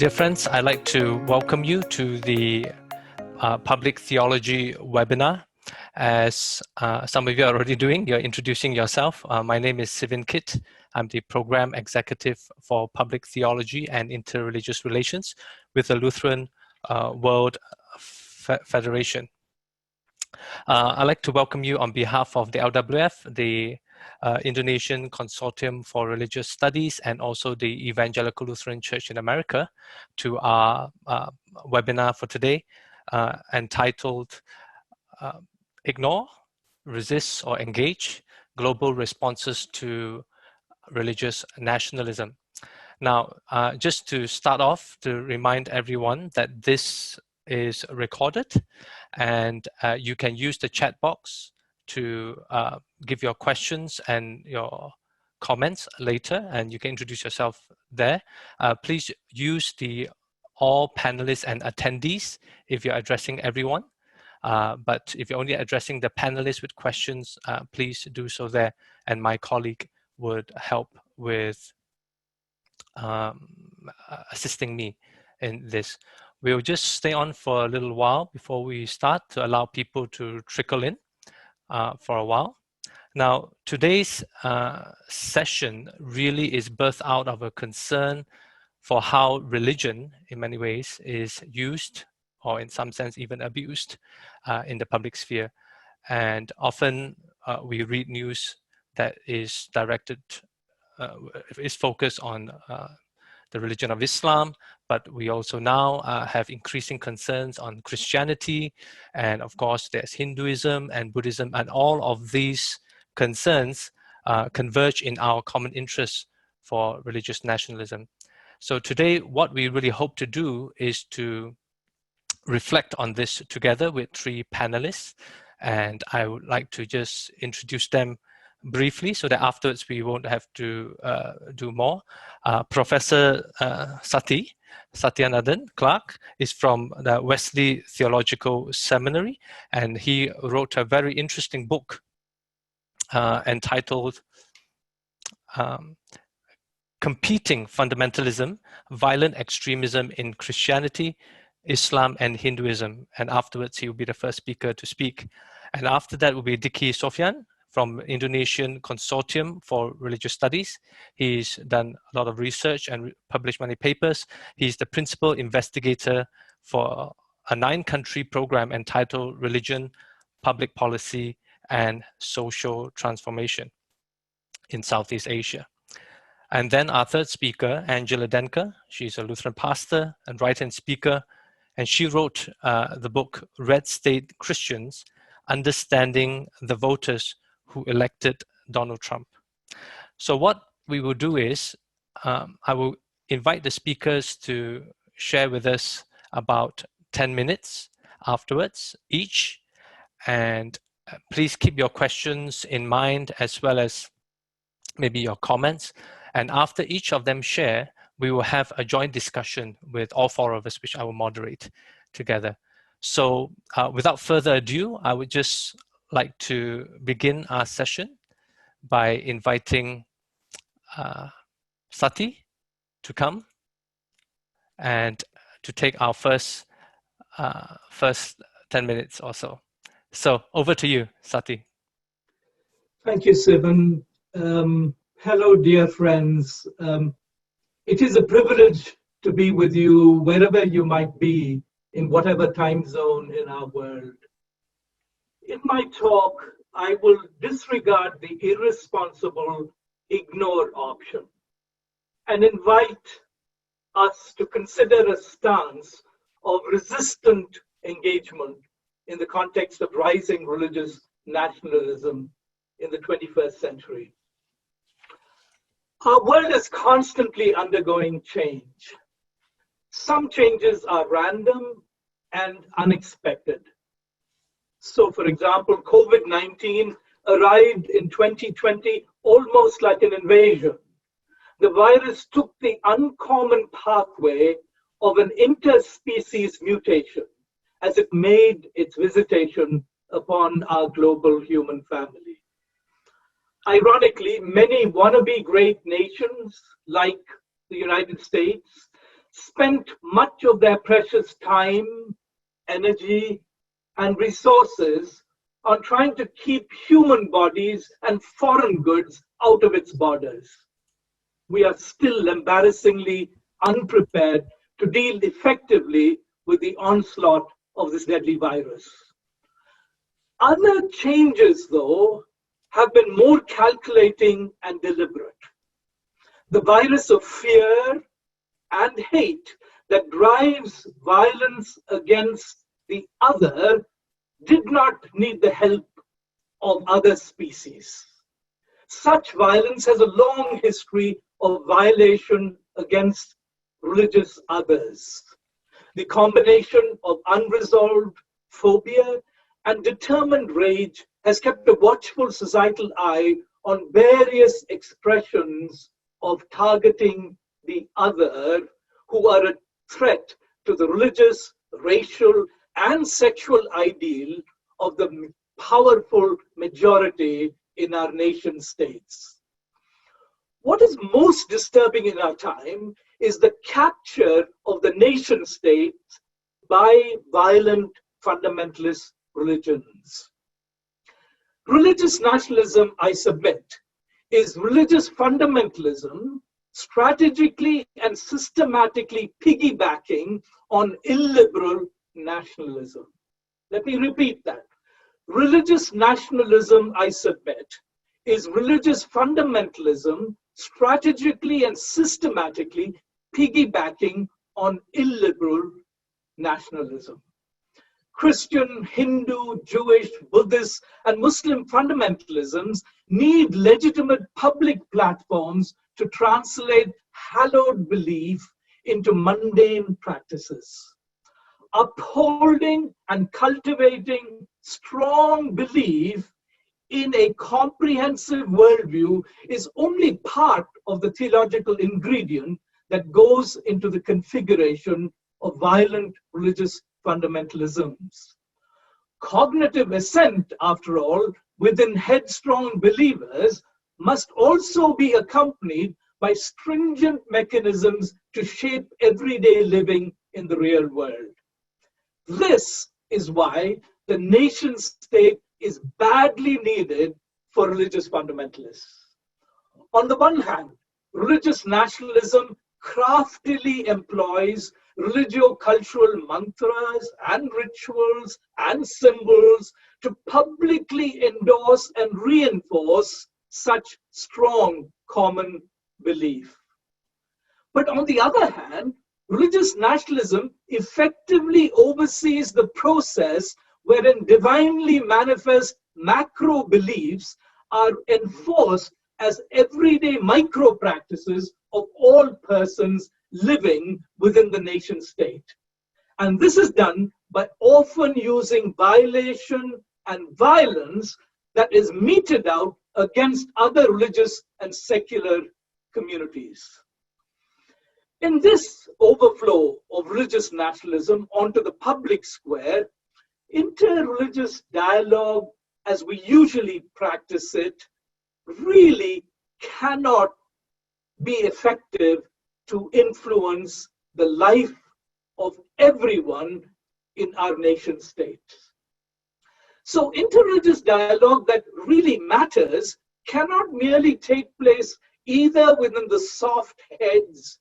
Dear friends, I'd like to welcome you to the Public Theology Webinar. As some of you are already doing, you're introducing yourself. My name is Sivin Kit. I'm the Program Executive for Public Theology and Interreligious Relations with the Lutheran World Federation. I'd like to welcome you on behalf of the LWF, the Indonesian Consortium for Religious Studies, and also the Evangelical Lutheran Church in America to our webinar for today entitled Ignore, Resist or Engage, Global Responses to Religious Nationalism. Now, just to start off, to remind everyone that this is recorded and you can use the chat box to give your questions and your comments later, and you can introduce yourself there. Please use the all panelists and attendees if you're addressing everyone. But if you're only addressing the panelists with questions, please do so there, and my colleague would help with assisting me in this. We'll just stay on for a little while before we start to allow people to trickle in for a while. Now, today's session really is birthed out of a concern for how religion, in many ways, is used, or in some sense even abused, in the public sphere. And often we read news that is directed, is focused on the religion of Islam, but we also now have increasing concerns on Christianity, and of course there's Hinduism and Buddhism, and all of these concerns converge in our common interests for religious nationalism. So today what we really hope to do is to reflect on this together with three panelists, and I would like to just introduce them briefly so that afterwards we won't have to do more. Professor Satyanathan Clark is from the Wesley Theological Seminary, and he wrote a very interesting book entitled Competing Fundamentalism, Violent Extremism in Christianity, Islam and Hinduism. And afterwards he will be the first speaker to speak. And after that will be Diki Sofyan from Indonesian Consortium for Religious Studies. He's done a lot of research and published many papers. He's the principal investigator for a 9-country program entitled Religion, Public Policy and Social Transformation in Southeast Asia. And then our third speaker, Angela Denker. She's a Lutheran pastor and writer and speaker, and she wrote the book Red State Christians, Understanding the Voters who Elected Donald Trump. So what we will do is, I will invite the speakers to share with us about 10 minutes afterwards each, and please keep your questions in mind as well as maybe your comments. And after each of them share, we will have a joint discussion with all four of us, which I will moderate together. So without further ado, I would just like to begin our session by inviting Sati to come and to take our first 10 minutes or so. So over to you, Sati. Thank you, Sivan. Hello, dear friends. It is a privilege to be with you wherever you might be, in whatever time zone in our world. In my talk, I will disregard the irresponsible ignore option and invite us to consider a stance of resistant engagement in the context of rising religious nationalism in the 21st century. Our world is constantly undergoing change. Some changes are random and unexpected. So, for example, COVID-19 arrived in 2020 almost like an invasion. The virus took the uncommon pathway of an interspecies mutation as it made its visitation upon our global human family. Ironically, many wannabe great nations like the United States spent much of their precious time, energy, and resources on trying to keep human bodies and foreign goods out of its borders. We are still embarrassingly unprepared to deal effectively with the onslaught of this deadly virus. Other changes, though, have been more calculating and deliberate. The virus of fear and hate that drives violence against the other did not need the help of other species. Such violence has a long history of violation against religious others. The combination of unresolved phobia and determined rage has kept a watchful societal eye on various expressions of targeting the other who are a threat to the religious, racial, and sexual ideal of the powerful majority in our nation states. What is most disturbing in our time is the capture of the nation state by violent fundamentalist religions. Religious nationalism, I submit, is religious fundamentalism strategically and systematically piggybacking on illiberal nationalism. Let me repeat that. Religious nationalism, I submit, is religious fundamentalism strategically and systematically piggybacking on illiberal nationalism. Christian, Hindu, Jewish, Buddhist, and Muslim fundamentalisms need legitimate public platforms to translate hallowed belief into mundane practices. Upholding and cultivating strong belief in a comprehensive worldview is only part of the theological ingredient that goes into the configuration of violent religious fundamentalisms. Cognitive assent, after all, within headstrong believers must also be accompanied by stringent mechanisms to shape everyday living in the real world. This is why the nation state is badly needed for religious fundamentalists. On the one hand, religious nationalism craftily employs religio-cultural mantras and rituals and symbols to publicly endorse and reinforce such strong common belief. But on the other hand, religious nationalism effectively oversees the process wherein divinely manifest macro beliefs are enforced as everyday micro practices of all persons living within the nation state. And this is done by often using violation and violence that is meted out against other religious and secular communities. In this overflow of religious nationalism onto the public square, interreligious dialogue, as we usually practice it, really cannot be effective to influence the life of everyone in our nation state. So interreligious dialogue that really matters cannot merely take place either within the soft heads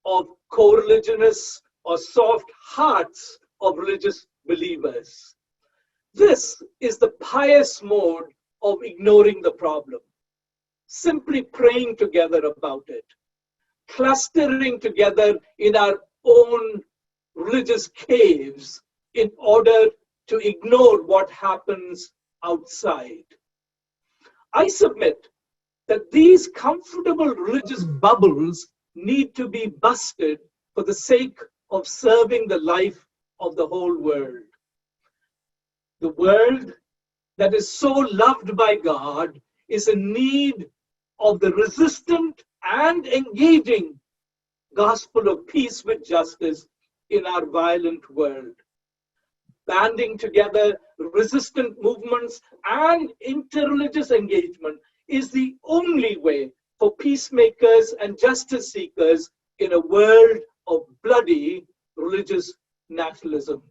of co-religionists or soft hearts of religious believers. This is the pious mode of ignoring the problem, simply praying together about it, clustering together in our own religious caves in order to ignore what happens outside. I submit that these comfortable religious bubbles need to be busted for the sake of serving the life of the whole world. The world that is so loved by God is in need of the resistant and engaging gospel of peace with justice in our violent world. Banding together resistant movements and interreligious engagement is the only way for peacemakers and justice seekers in a world of bloody religious nationalism.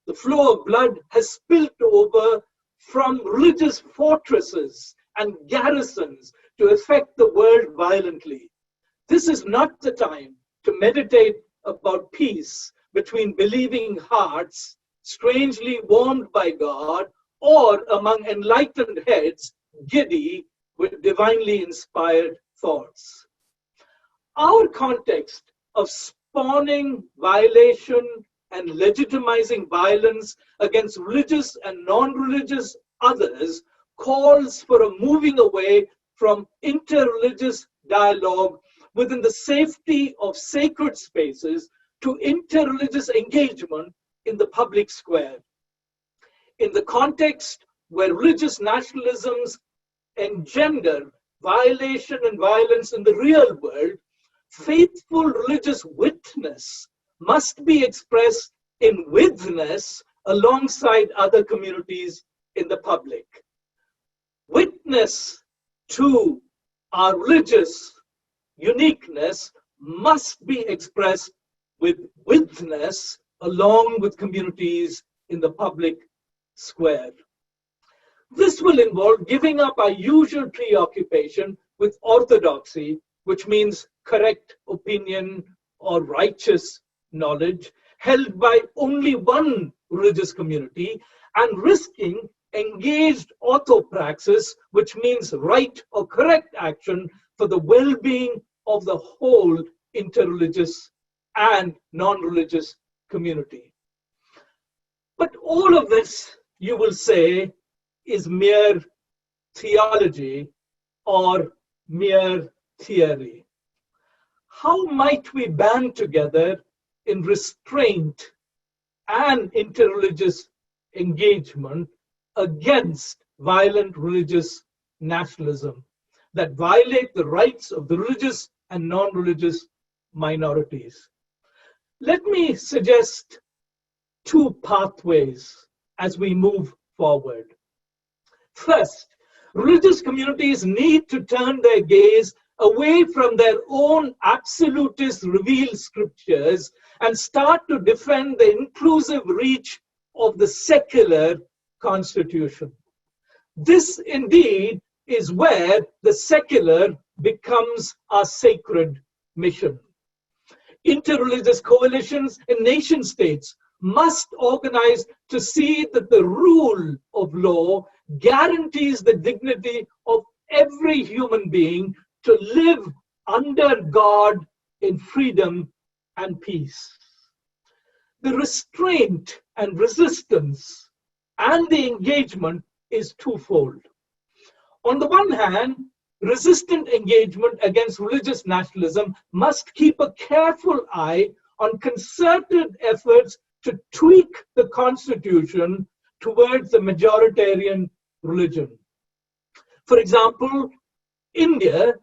The flow of blood has spilt over from religious fortresses and garrisons to affect the world violently. This is not the time to meditate about peace between believing hearts, strangely warmed by God, or among enlightened heads, giddy with divinely inspired thoughts. Our context of spawning violation and legitimizing violence against religious and non-religious others calls for a moving away from interreligious dialogue within the safety of sacred spaces to interreligious engagement in the public square. In the context where religious nationalisms engender violation and violence in the real world, faithful religious witness must be expressed in witness alongside other communities in the public. Witness to our religious uniqueness must be expressed with witness along with communities in the public square. This will involve giving up our usual preoccupation with orthodoxy, which means correct opinion or righteous knowledge held by only one religious community, and risking engaged orthopraxis, which means right or correct action for the well-being of the whole interreligious and non-religious community. But all of this, you will say, is mere theology or mere theory. How might we band together in restraint and interreligious engagement against violent religious nationalism that violate the rights of the religious and non-religious minorities? Let me suggest two pathways as we move forward. First, religious communities need to turn their gaze away from their own absolutist revealed scriptures and start to defend the inclusive reach of the secular constitution. This indeed is where the secular becomes our sacred mission. Interreligious coalitions and nation states must organize to see that the rule of law guarantees the dignity of every human being to live under God in freedom and peace. The restraint and resistance and the engagement is twofold. On the one hand, resistant engagement against religious nationalism must keep a careful eye on concerted efforts to tweak the constitution towards the majoritarian religion. For example, India,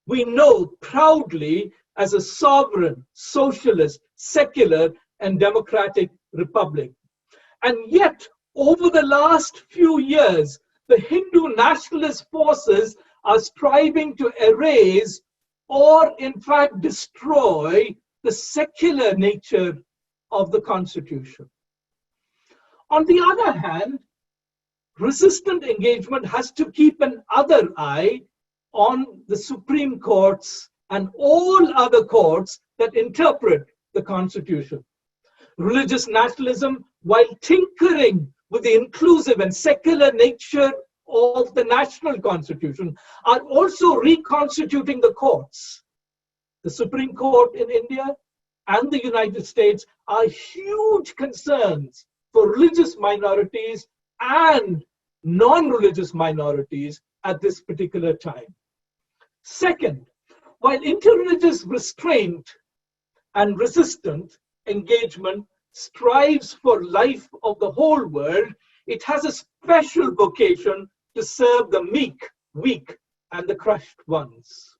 we know proudly as a sovereign, socialist, secular, and democratic republic. And yet, over the last few years, the Hindu nationalist forces are striving to erase or, in fact, destroy the secular nature of the constitution. On the other hand, resistant engagement has to keep an other eye on the Supreme Courts and all other courts that interpret the Constitution. Religious nationalism, while tinkering with the inclusive and secular nature of the national constitution, are also reconstituting the courts. The Supreme Court in India and the United States are huge concerns for religious minorities and non-religious minorities at this particular time. Second, while interreligious restraint and resistant engagement strives for life of the whole world, it has a special vocation to serve the meek, weak, and the crushed ones.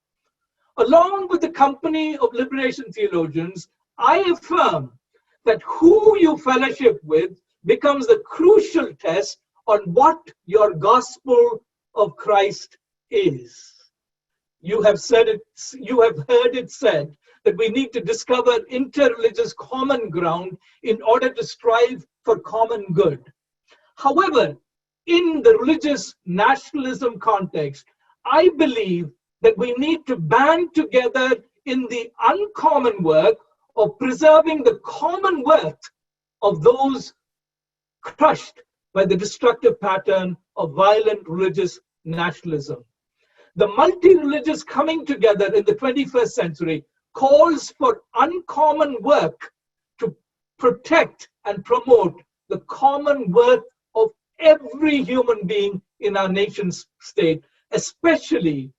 Along with the company of liberation theologians, I affirm that who you fellowship with becomes the crucial test on what your gospel of Christ is. You have heard it said that we need to discover interreligious common ground in order to strive for common good. However, in the religious nationalism context, I believe that we need to band together in the uncommon work of preserving the common worth of those crushed by the destructive pattern of violent religious nationalism. The multi-religious coming together in the 21st century calls for uncommon work to protect and promote the common worth of every human being in our nation's state, especially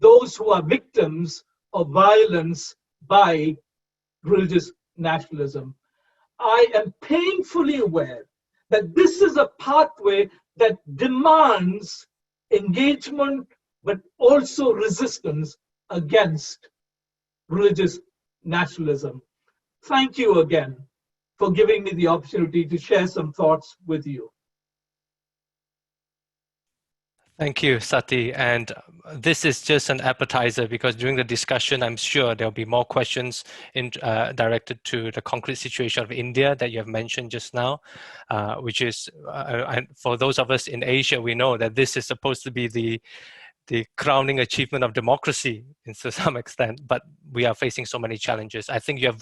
those who are victims of violence by religious nationalism. I am painfully aware that this is a pathway that demands engagement, but also resistance against religious nationalism. Thank you again for giving me the opportunity to share some thoughts with you. Thank you, Sati. And this is just an appetizer, because during the discussion, I'm sure there'll be more questions directed to the concrete situation of India that you have mentioned just now, which is, and for those of us in Asia, we know that this is supposed to be the crowning achievement of democracy to some extent, but we are facing so many challenges. I think you have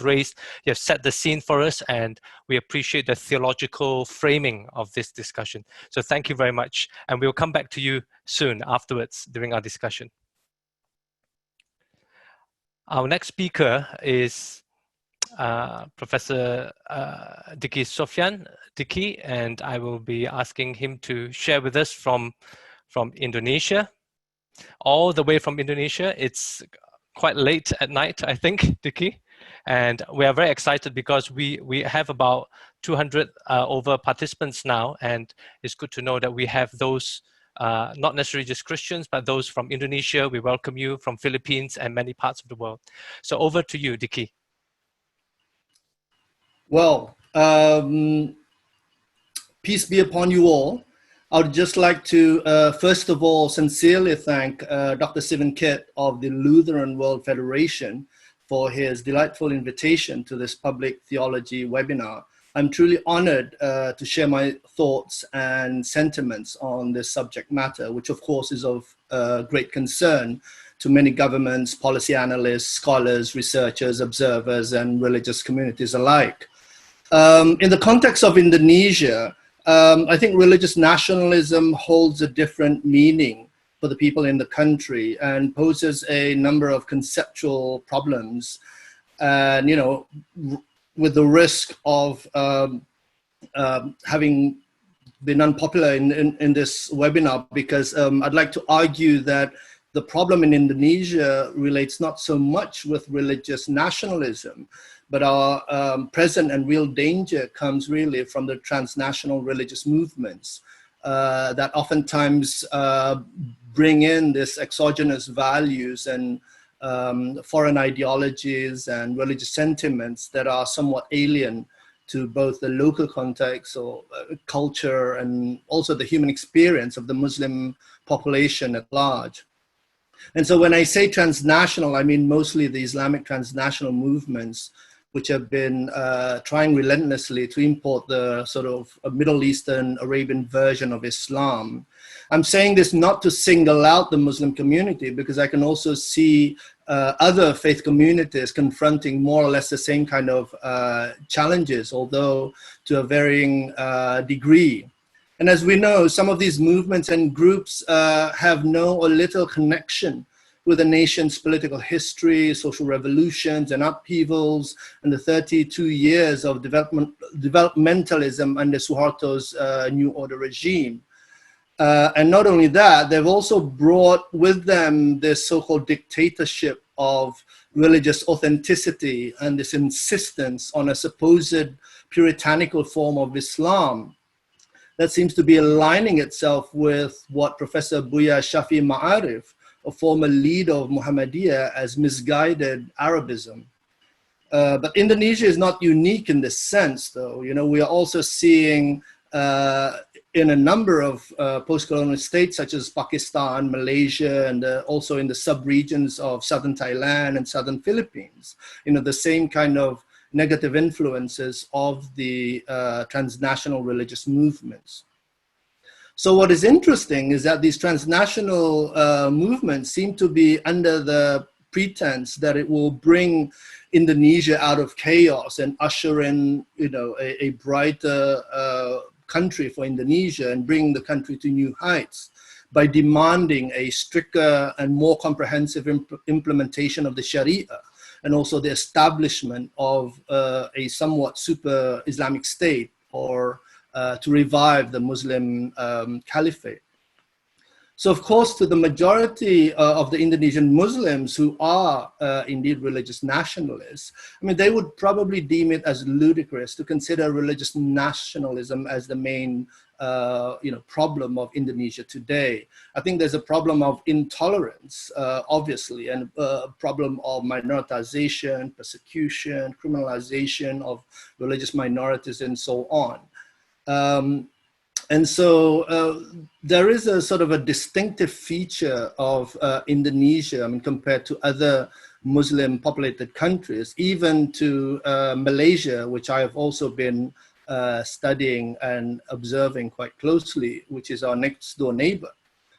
set the scene for us, and we appreciate the theological framing of this discussion. So thank you very much, and we'll come back to you soon afterwards during our discussion. Our next speaker is Professor Diki Sofyan Diki, and I will be asking him to share with us from Indonesia. All the way from Indonesia. It's quite late at night, I think, Diki. And we are very excited because we have about 200 over participants now. And it's good to know that we have those, not necessarily just Christians, but those from Indonesia. We welcome you from Philippines and many parts of the world. So over to you, Diki. Well, peace be upon you all. I would just like to, first of all, sincerely thank Dr. Sivan Kitt of the Lutheran World Federation for his delightful invitation to this public theology webinar. I'm truly honored to share my thoughts and sentiments on this subject matter, which of course is of great concern to many governments, policy analysts, scholars, researchers, observers, and religious communities alike. In the context of Indonesia, I think religious nationalism holds a different meaning for the people in the country and poses a number of conceptual problems. And, you know, with the risk of having been unpopular in this webinar, because I'd like to argue that the problem in Indonesia relates not so much with religious nationalism, but our present and real danger comes really from the transnational religious movements that oftentimes bring in this exogenous values and foreign ideologies and religious sentiments that are somewhat alien to both the local context or culture and also the human experience of the Muslim population at large. And so when I say transnational, I mean mostly the Islamic transnational movements, which have been trying relentlessly to import the sort of Middle Eastern Arabian version of Islam. I'm saying this not to single out the Muslim community, because I can also see other faith communities confronting more or less the same kind of challenges, although to a varying degree. And as we know, some of these movements and groups have no or little connection with the nation's political history, social revolutions and upheavals, and the 32 years of developmentalism under Suharto's New Order regime. And not only that, they've also brought with them this so-called dictatorship of religious authenticity and this insistence on a supposed puritanical form of Islam that seems to be aligning itself with what Professor Buya Shafi Ma'arif, a former leader of Muhammadiyah, as misguided Arabism. But Indonesia is not unique in this sense, though. You know, we are also seeing in a number of post-colonial states such as Pakistan, Malaysia, and also in the sub-regions of southern Thailand and southern Philippines, the same kind of negative influences of the transnational religious movements. So what is interesting is that these transnational movements seem to be under the pretense that it will bring Indonesia out of chaos and usher in, a brighter country for Indonesia and bring the country to new heights by demanding a stricter and more comprehensive implementation of the Sharia, and also the establishment of a somewhat super Islamic state, or to revive the Muslim caliphate. So of course, to the majority of the Indonesian Muslims who are indeed religious nationalists, they would probably deem it as ludicrous to consider religious nationalism as the main problem of Indonesia today. I think there's a problem of intolerance, obviously, and a problem of minoritization, persecution, criminalization of religious minorities, and so on. And so there is a sort of a distinctive feature of Indonesia, compared to other Muslim populated countries, even to Malaysia, which I have also been studying and observing quite closely, which is our next door neighbor.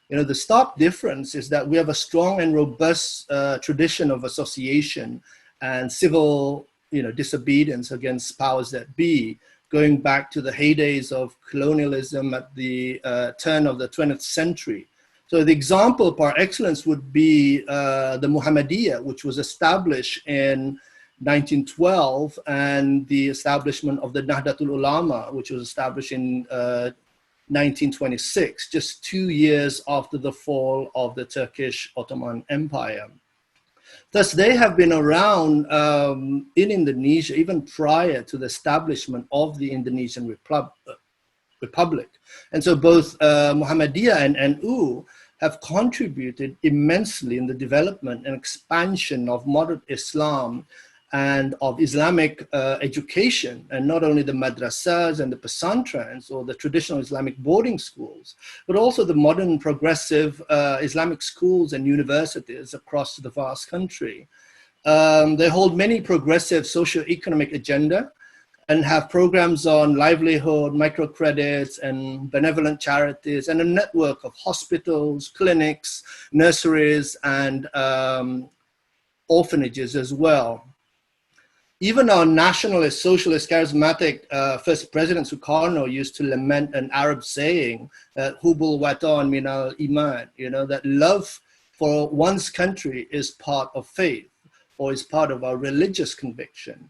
The stark difference is that we have a strong and robust tradition of association and civil, disobedience against powers that be, going back to the heydays of colonialism at the turn of the 20th century. So the example par excellence would be the Muhammadiyah, which was established in 1912, and the establishment of the Nahdlatul Ulama, which was established in 1926, just 2 years after the fall of the Turkish Ottoman Empire. Thus, they have been around in Indonesia even prior to the establishment of the Indonesian Republic. And so both Muhammadiyah and NU have contributed immensely in the development and expansion of modern Islam and of Islamic education, and not only the madrasas and the pesantrens or the traditional Islamic boarding schools, but also the modern progressive Islamic schools and universities across the vast country. They hold many progressive socio-economic agenda and have programs on livelihood, microcredits, and benevolent charities, and a network of hospitals, clinics, nurseries, and orphanages as well. Even our nationalist, socialist, charismatic first president Sukarno used to lament an Arab saying that "Hubul watan minal iman," that love for one's country is part of faith, or is part of our religious conviction.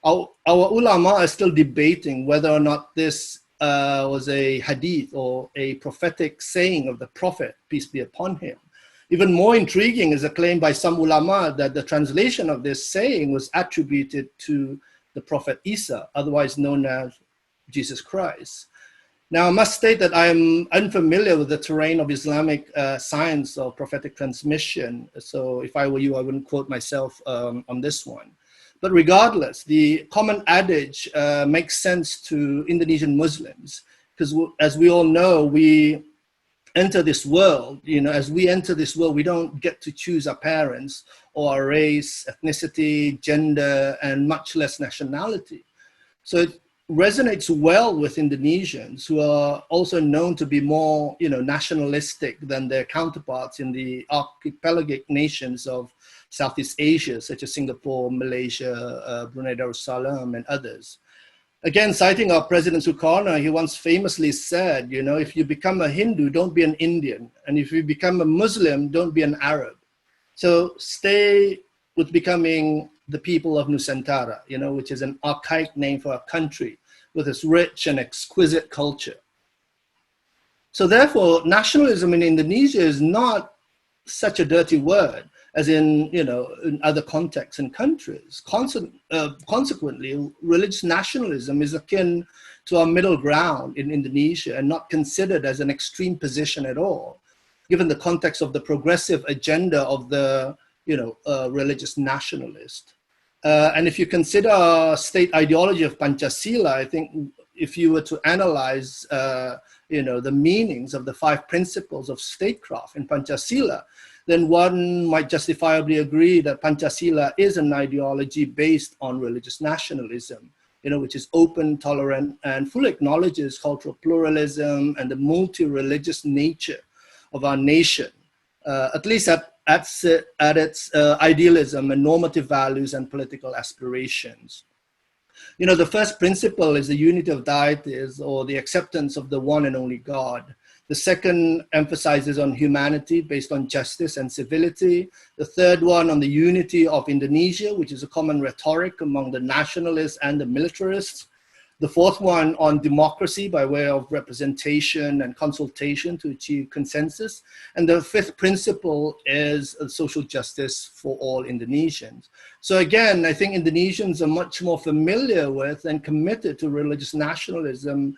Our ulama are still debating whether or not this was a hadith or a prophetic saying of the Prophet, peace be upon him. Even more intriguing is a claim by some ulama that the translation of this saying was attributed to the Prophet Isa, otherwise known as Jesus Christ. Now, I must state that I am unfamiliar with the terrain of Islamic science or prophetic transmission. So if I were you, I wouldn't quote myself on this one. But regardless, the common adage makes sense to Indonesian Muslims, because as we all know, we enter this world, as we enter this world, we don't get to choose our parents or our race, ethnicity, gender, and much less nationality. So it resonates well with Indonesians, who are also known to be more, nationalistic than their counterparts in the archipelagic nations of Southeast Asia, such as Singapore, Malaysia, Brunei Darussalam, and others. Again, citing our President Sukarno, he once famously said, if you become a Hindu, don't be an Indian. And if you become a Muslim, don't be an Arab. So stay with becoming the people of Nusantara, which is an archaic name for a country with its rich and exquisite culture. So therefore, nationalism in Indonesia is not such a dirty word as in other contexts and countries. Consequently, religious nationalism is akin to our middle ground in Indonesia and not considered as an extreme position at all, given the context of the progressive agenda of the religious nationalist. And if you consider our state ideology of Pancasila, I think if you were to analyze, the meanings of the 5 principles of statecraft in Panchasila, then one might justifiably agree that Panchasila is an ideology based on religious nationalism, which is open, tolerant, and fully acknowledges cultural pluralism and the multi-religious nature of our nation, at least at its idealism and normative values and political aspirations. The first principle is the unity of deities, or the acceptance of the one and only God. The second emphasizes on humanity based on justice and civility. The third one on the unity of Indonesia, which is a common rhetoric among the nationalists and the militarists. The fourth one on democracy by way of representation and consultation to achieve consensus. And the fifth principle is social justice for all Indonesians. So again, I think Indonesians are much more familiar with and committed to religious nationalism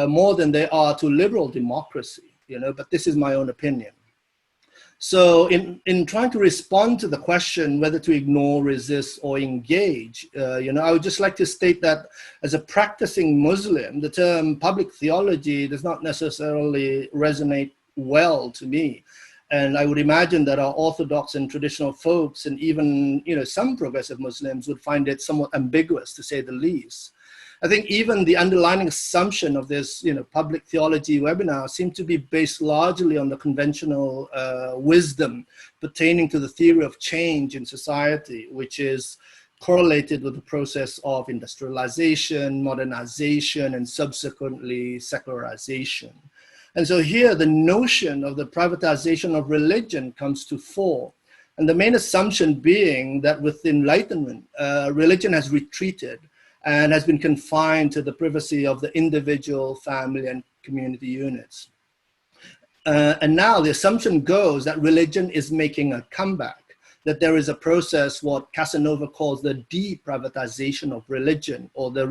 more than they are to liberal democracy, but this is my own opinion. So in trying to respond to the question whether to ignore, resist, or engage, I would just like to state that as a practicing Muslim, the term public theology does not necessarily resonate well to me. And I would imagine that our Orthodox and traditional folks, and even some progressive Muslims, would find it somewhat ambiguous, to say the least. I think even the underlying assumption of this, public theology webinar seemed to be based largely on the conventional wisdom pertaining to the theory of change in society, which is correlated with the process of industrialization, modernization, and subsequently secularization. And so here, the notion of the privatization of religion comes to fore. And the main assumption being that with enlightenment, religion has retreated and has been confined to the privacy of the individual, family, and community units. And now the assumption goes that religion is making a comeback, that there is a process, what Casanova calls the deprivatization of religion, or the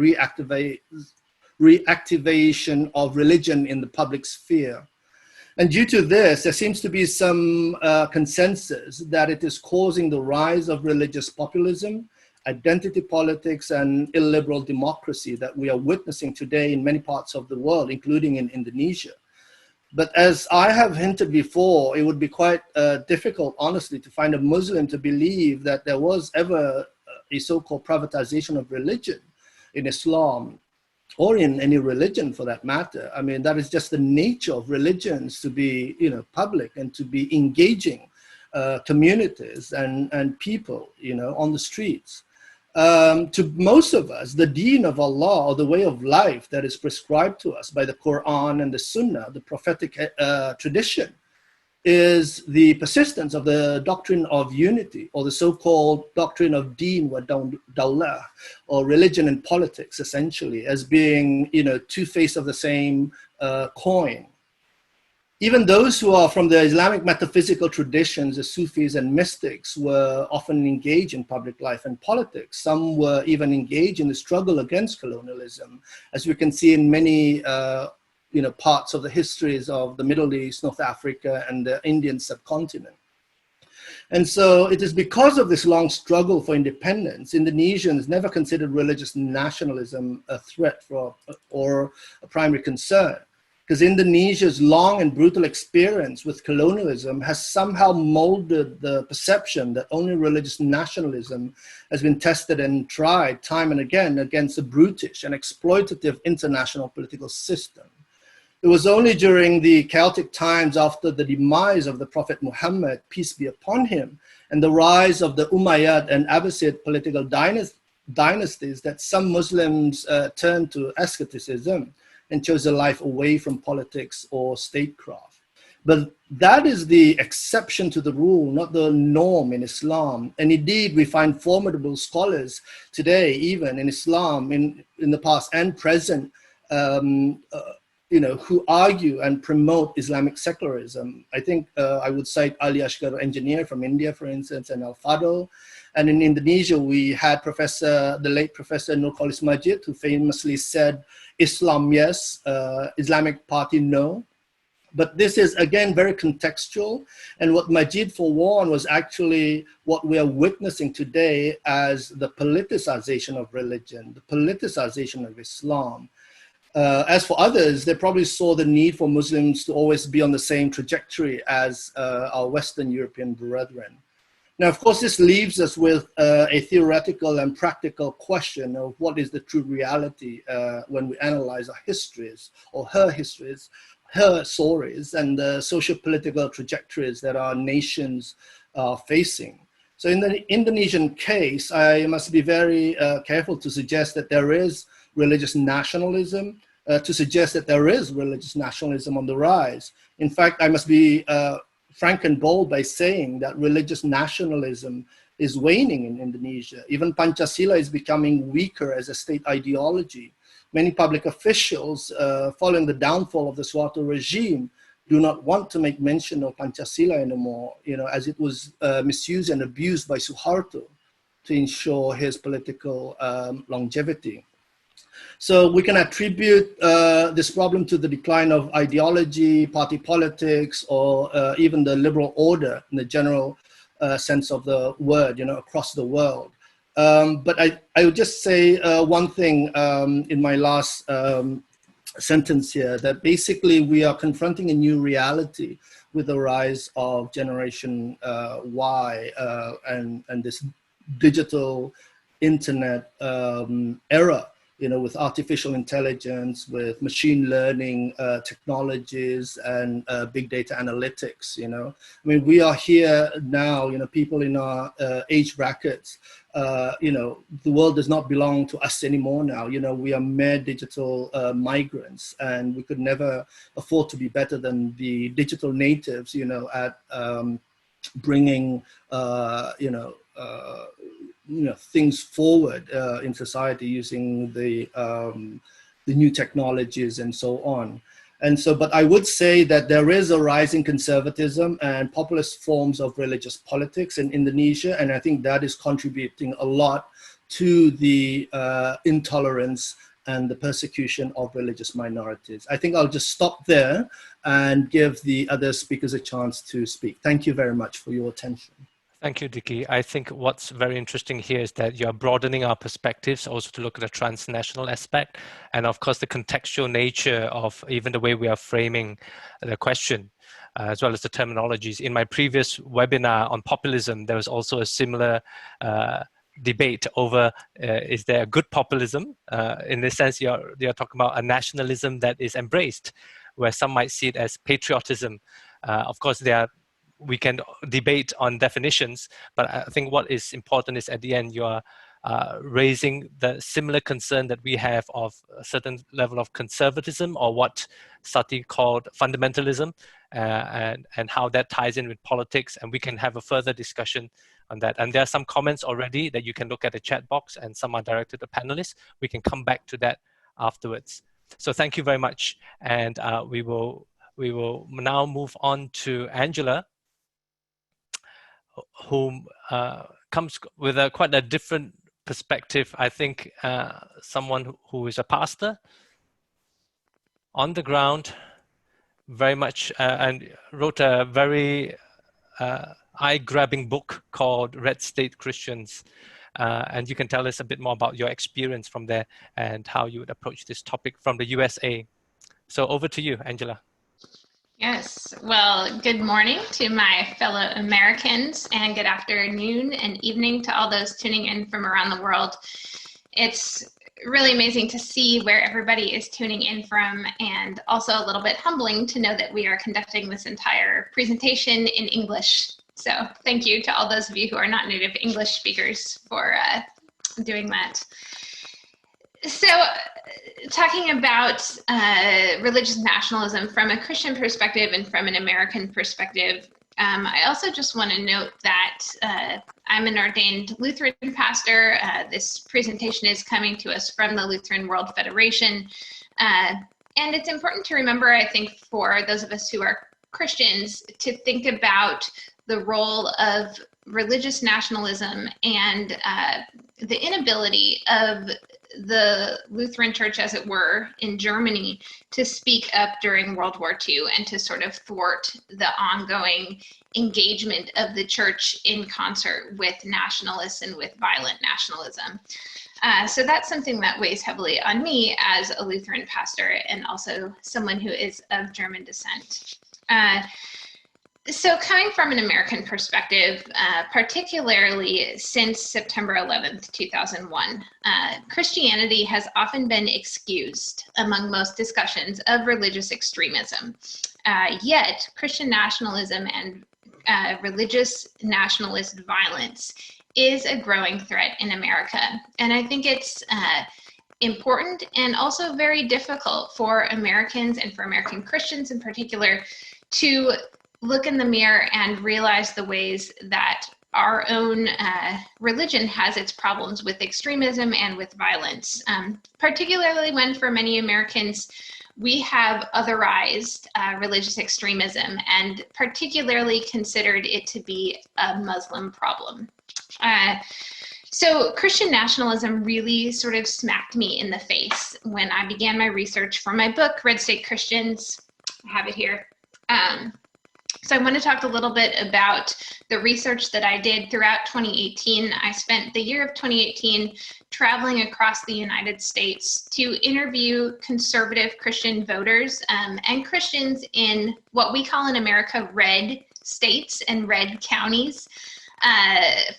reactivation of religion in the public sphere. And due to this, there seems to be some consensus that it is causing the rise of religious populism, identity politics, and illiberal democracy that we are witnessing today in many parts of the world, including in Indonesia. But as I have hinted before, it would be quite difficult, honestly, to find a Muslim to believe that there was ever a so-called privatization of religion in Islam, or in any religion for that matter. I mean, that is just the nature of religions, to be public and to be engaging communities and people on the streets. To most of us, the deen of Allah, or the way of life that is prescribed to us by the Quran and the Sunnah, the prophetic tradition, is the persistence of the doctrine of unity, or the so-called doctrine of deen wa dawlah, or religion and politics, essentially, as being two faces of the same coin. Even those who are from the Islamic metaphysical traditions, the Sufis and mystics, were often engaged in public life and politics. Some were even engaged in the struggle against colonialism, as we can see in many parts of the histories of the Middle East, North Africa, and the Indian subcontinent. And so it is because of this long struggle for independence, Indonesians never considered religious nationalism a threat or a primary concern, because Indonesia's long and brutal experience with colonialism has somehow molded the perception that only religious nationalism has been tested and tried time and again against a brutish and exploitative international political system. It was only during the chaotic times after the demise of the Prophet Muhammad, peace be upon him, and the rise of the Umayyad and Abbasid political dynasties that some Muslims turned to asceticism and chose a life away from politics or statecraft. But that is the exception to the rule, not the norm in Islam. And indeed, we find formidable scholars today, even in Islam, in the past and present, who argue and promote Islamic secularism. I think I would cite Ali Asghar Engineer from India, for instance, and Al-Fadl. And in Indonesia, we had the late Professor Nurcholis Majid, who famously said, Islam yes, Islamic Party no. But this is, again, very contextual. And what Majid forewarned was actually what we are witnessing today as the politicization of religion, the politicization of Islam. As for others, they probably saw the need for Muslims to always be on the same trajectory as our Western European brethren. Now, of course, this leaves us with a theoretical and practical question of what is the true reality when we analyze our histories, or her histories, her stories, and the socio-political trajectories that our nations are facing. So in the Indonesian case, I must be very careful to suggest that there is religious nationalism, to suggest that there is religious nationalism on the rise. In fact, I must be frank and bold by saying that religious nationalism is waning in Indonesia. Even Pancasila is becoming weaker as a state ideology. Many public officials, following the downfall of the Suharto regime, do not want to make mention of Pancasila anymore, as it was misused and abused by Suharto to ensure his political longevity. So we can attribute this problem to the decline of ideology, party politics, or even the liberal order in the general sense of the word, across the world. But I would just say one thing in my last sentence here, that basically we are confronting a new reality with the rise of Generation Y and this digital internet era, with artificial intelligence, with machine learning technologies, and big data analytics. I mean, we are here now, people in our age brackets, the world does not belong to us anymore now. We are mere digital migrants, and we could never afford to be better than the digital natives, at bringing, things forward in society using the new technologies and so on. And so, but I would say that there is a rising conservatism and populist forms of religious politics in Indonesia, and I think that is contributing a lot to the intolerance and the persecution of religious minorities. I think I'll just stop there and give the other speakers a chance to speak. Thank you very much for your attention. Thank you, Dickie. I think what's very interesting here is that you're broadening our perspectives also to look at the transnational aspect, and of course the contextual nature of even the way we are framing the question, as well as the terminologies. In my previous webinar on populism, there was also a similar debate over is there a good populism? In this sense, you're talking about a nationalism that is embraced, where some might see it as patriotism. Of course, we can debate on definitions, but I think what is important is at the end you are raising the similar concern that we have of a certain level of conservatism, or what Sati called fundamentalism, and how that ties in with politics, and we can have a further discussion on that. And there are some comments already that you can look at the chat box, and some are directed to panelists. We can come back to that afterwards. So thank you very much, and we will now move on to Angela, who comes with quite a different perspective. I think someone who is a pastor on the ground, very much, and wrote a very eye-grabbing book called Red State Christians. And you can tell us a bit more about your experience from there and how you would approach this topic from the USA. So over to you, Angela. Yes, well, good morning to my fellow Americans, and good afternoon and evening to all those tuning in from around the world. It's really amazing to see where everybody is tuning in from, and also a little bit humbling to know that we are conducting this entire presentation in English. So thank you to all those of you who are not native English speakers for doing that. So talking about religious nationalism from a Christian perspective and from an American perspective, I also just want to note that I'm an ordained Lutheran pastor. This presentation is coming to us from the Lutheran World Federation. And it's important to remember, I think, for those of us who are Christians, to think about the role of religious nationalism and the inability of the Lutheran Church, as it were, in Germany to speak up during World War II and to sort of thwart the ongoing engagement of the church in concert with nationalists and with violent nationalism. So that's something that weighs heavily on me as a Lutheran pastor and also someone who is of German descent. So coming from an American perspective, particularly since September 11th, 2001, Christianity has often been excused among most discussions of religious extremism. Yet Christian nationalism and religious nationalist violence is a growing threat in America. And I think it's important and also very difficult for Americans and for American Christians in particular to look in the mirror and realize the ways that our own religion has its problems with extremism and with violence, particularly when for many Americans, we have otherized religious extremism and particularly considered it to be a Muslim problem. So Christian nationalism really sort of smacked me in the face when I began my research for my book, Red State Christians. I have it here. So I want to talk a little bit about the research that I did throughout 2018. I spent the year of 2018 traveling across the United States to interview conservative Christian voters and Christians in what we call in America red states and red counties.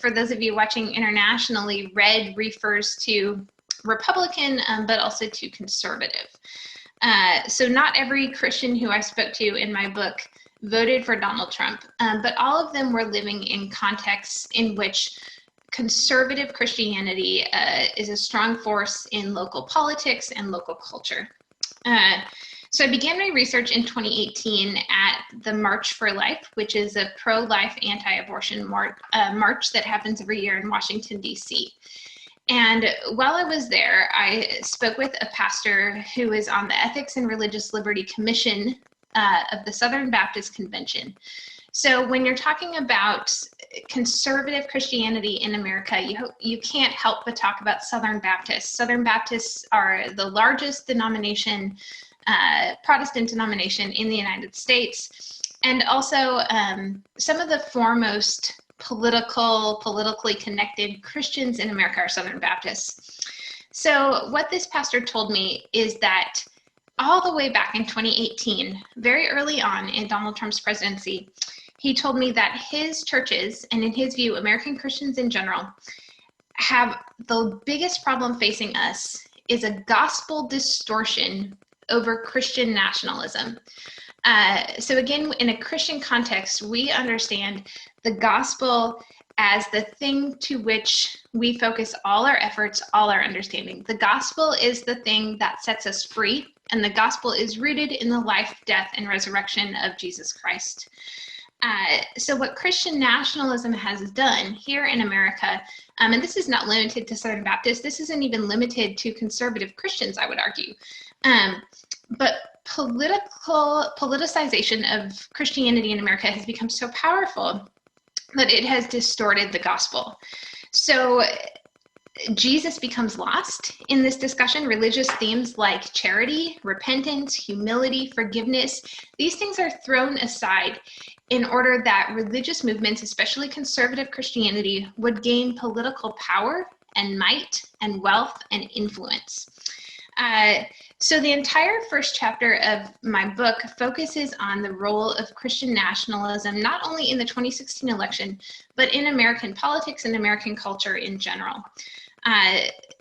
For those of you watching internationally, red refers to Republican, but also to conservative. So not every Christian who I spoke to in my book voted for Donald Trump, but all of them were living in contexts in which conservative Christianity is a strong force in local politics and local culture. So I began my research in 2018 at the March for Life, which is a pro-life anti-abortion march that happens every year in Washington, D.C. And while I was there, I spoke with a pastor who is on the Ethics and Religious Liberty Commission of the Southern Baptist Convention. So when you're talking about conservative Christianity in America, you can't help but talk about Southern Baptists. Southern Baptists are the largest denomination, Protestant denomination in the United States, and also some of the foremost politically connected Christians in America are Southern Baptists. So what this pastor told me is that all the way back in 2018, very early on in Donald Trump's presidency, he told me that his churches, and in his view, American Christians in general, have the biggest problem facing us is a gospel distortion over Christian nationalism. So again, in a Christian context, we understand the gospel as the thing to which we focus all our efforts, all our understanding. The gospel is the thing that sets us free, and the gospel is rooted in the life, death, and resurrection of Jesus Christ. So what Christian nationalism has done here in America, and this is not limited to Southern Baptists, this isn't even limited to conservative Christians, I would argue, but politicization of Christianity in America has become so powerful that it has distorted the gospel. So Jesus becomes lost in this discussion. Religious themes like charity, repentance, humility, forgiveness, these things are thrown aside in order that religious movements, especially conservative Christianity, would gain political power and might and wealth and influence. So the entire first chapter of my book focuses on the role of Christian nationalism, not only in the 2016 election, but in American politics and American culture in general.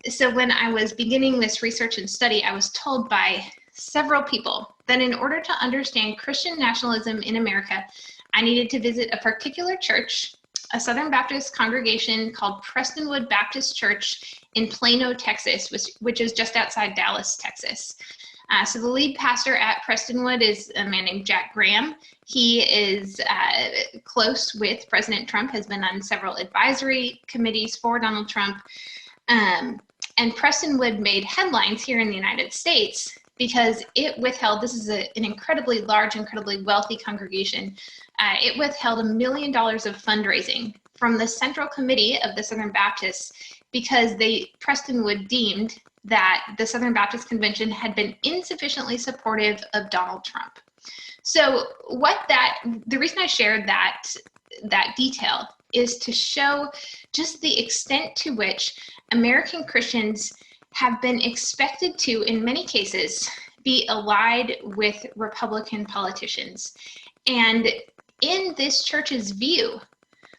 So when I was beginning this research and study, I was told by several people that in order to understand Christian nationalism in America, I needed to visit a particular church, a Southern Baptist congregation called Prestonwood Baptist Church in Plano, Texas, which is just outside Dallas, Texas. So the lead pastor at Prestonwood is a man named Jack Graham. He is close with President Trump, has been on several advisory committees for Donald Trump. And Prestonwood made headlines here in the United States because it withheld, this is an incredibly large, incredibly wealthy congregation, it withheld $1 million of fundraising from the Central Committee of the Southern Baptists because Prestonwood deemed that the Southern Baptist Convention had been insufficiently supportive of Donald Trump. So the reason I shared that detail is to show just the extent to which American Christians have been expected to, in many cases, be allied with Republican politicians. And in this church's view,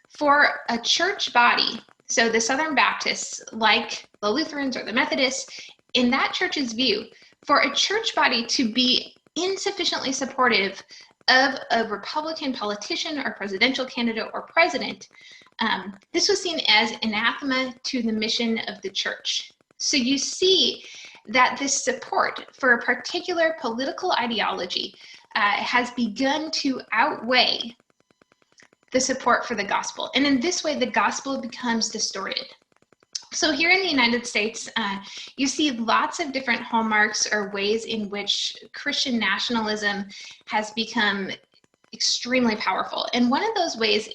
for a church body, so the Southern Baptists, like the Lutherans or the Methodists, in that church's view, for a church body to be insufficiently supportive of a Republican politician or presidential candidate or president, this was seen as anathema to the mission of the church. So you see that this support for a particular political ideology has begun to outweigh the support for the gospel. And in this way, the gospel becomes distorted. So here in the United States, you see lots of different hallmarks or ways in which Christian nationalism has become extremely powerful. And one of those ways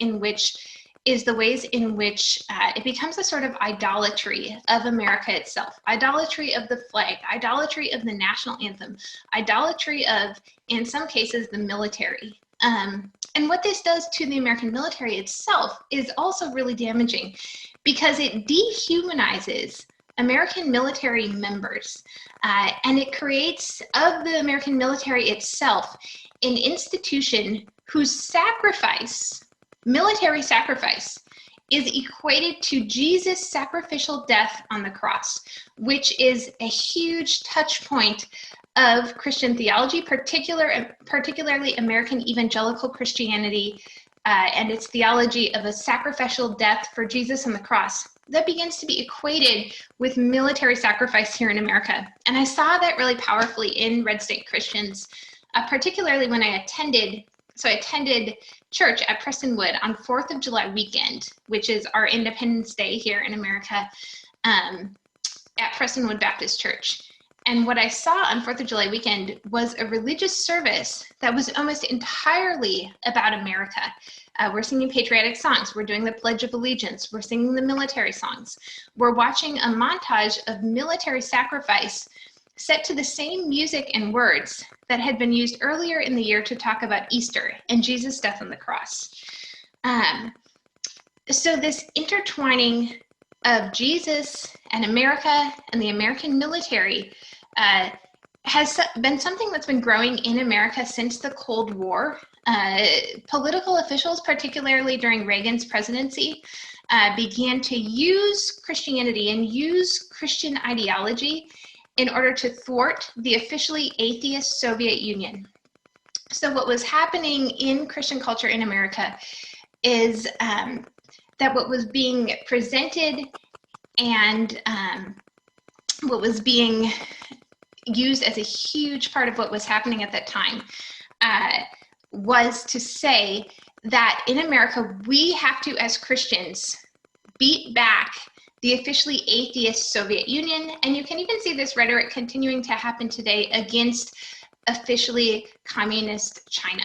is the ways in which it becomes a sort of idolatry of America itself, idolatry of the flag, idolatry of the national anthem, idolatry of, in some cases, the military. And what this does to the American military itself is also really damaging, because it dehumanizes American military members, and it creates of the American military itself an institution whose sacrifice, military sacrifice, is equated to Jesus' sacrificial death on the cross, which is a huge touch point of Christian theology, particularly American evangelical Christianity, and its theology of a sacrificial death for Jesus on the cross. That begins to be equated with military sacrifice here in America. And I saw that really powerfully in Red State Christians, particularly when I attended church at Prestonwood on 4th of July weekend, which is our Independence Day here in America, at Prestonwood Baptist Church. And what I saw on 4th of July weekend was a religious service that was almost entirely about America. We're singing patriotic songs. We're doing the Pledge of Allegiance. We're singing the military songs. We're watching a montage of military sacrifice set to the same music and words that had been used earlier in the year to talk about Easter and Jesus' death on the cross. So this intertwining of Jesus and America and the American military has been something that's been growing in America since the Cold War. Political officials, particularly during Reagan's presidency, began to use Christianity and use Christian ideology in order to thwart the officially atheist Soviet Union. So what was happening in Christian culture in America is that what was being presented and what was being used as a huge part of what was happening at that time was to say that in America, we have to, as Christians, beat back the officially atheist Soviet Union. And you can even see this rhetoric continuing to happen today against officially communist China.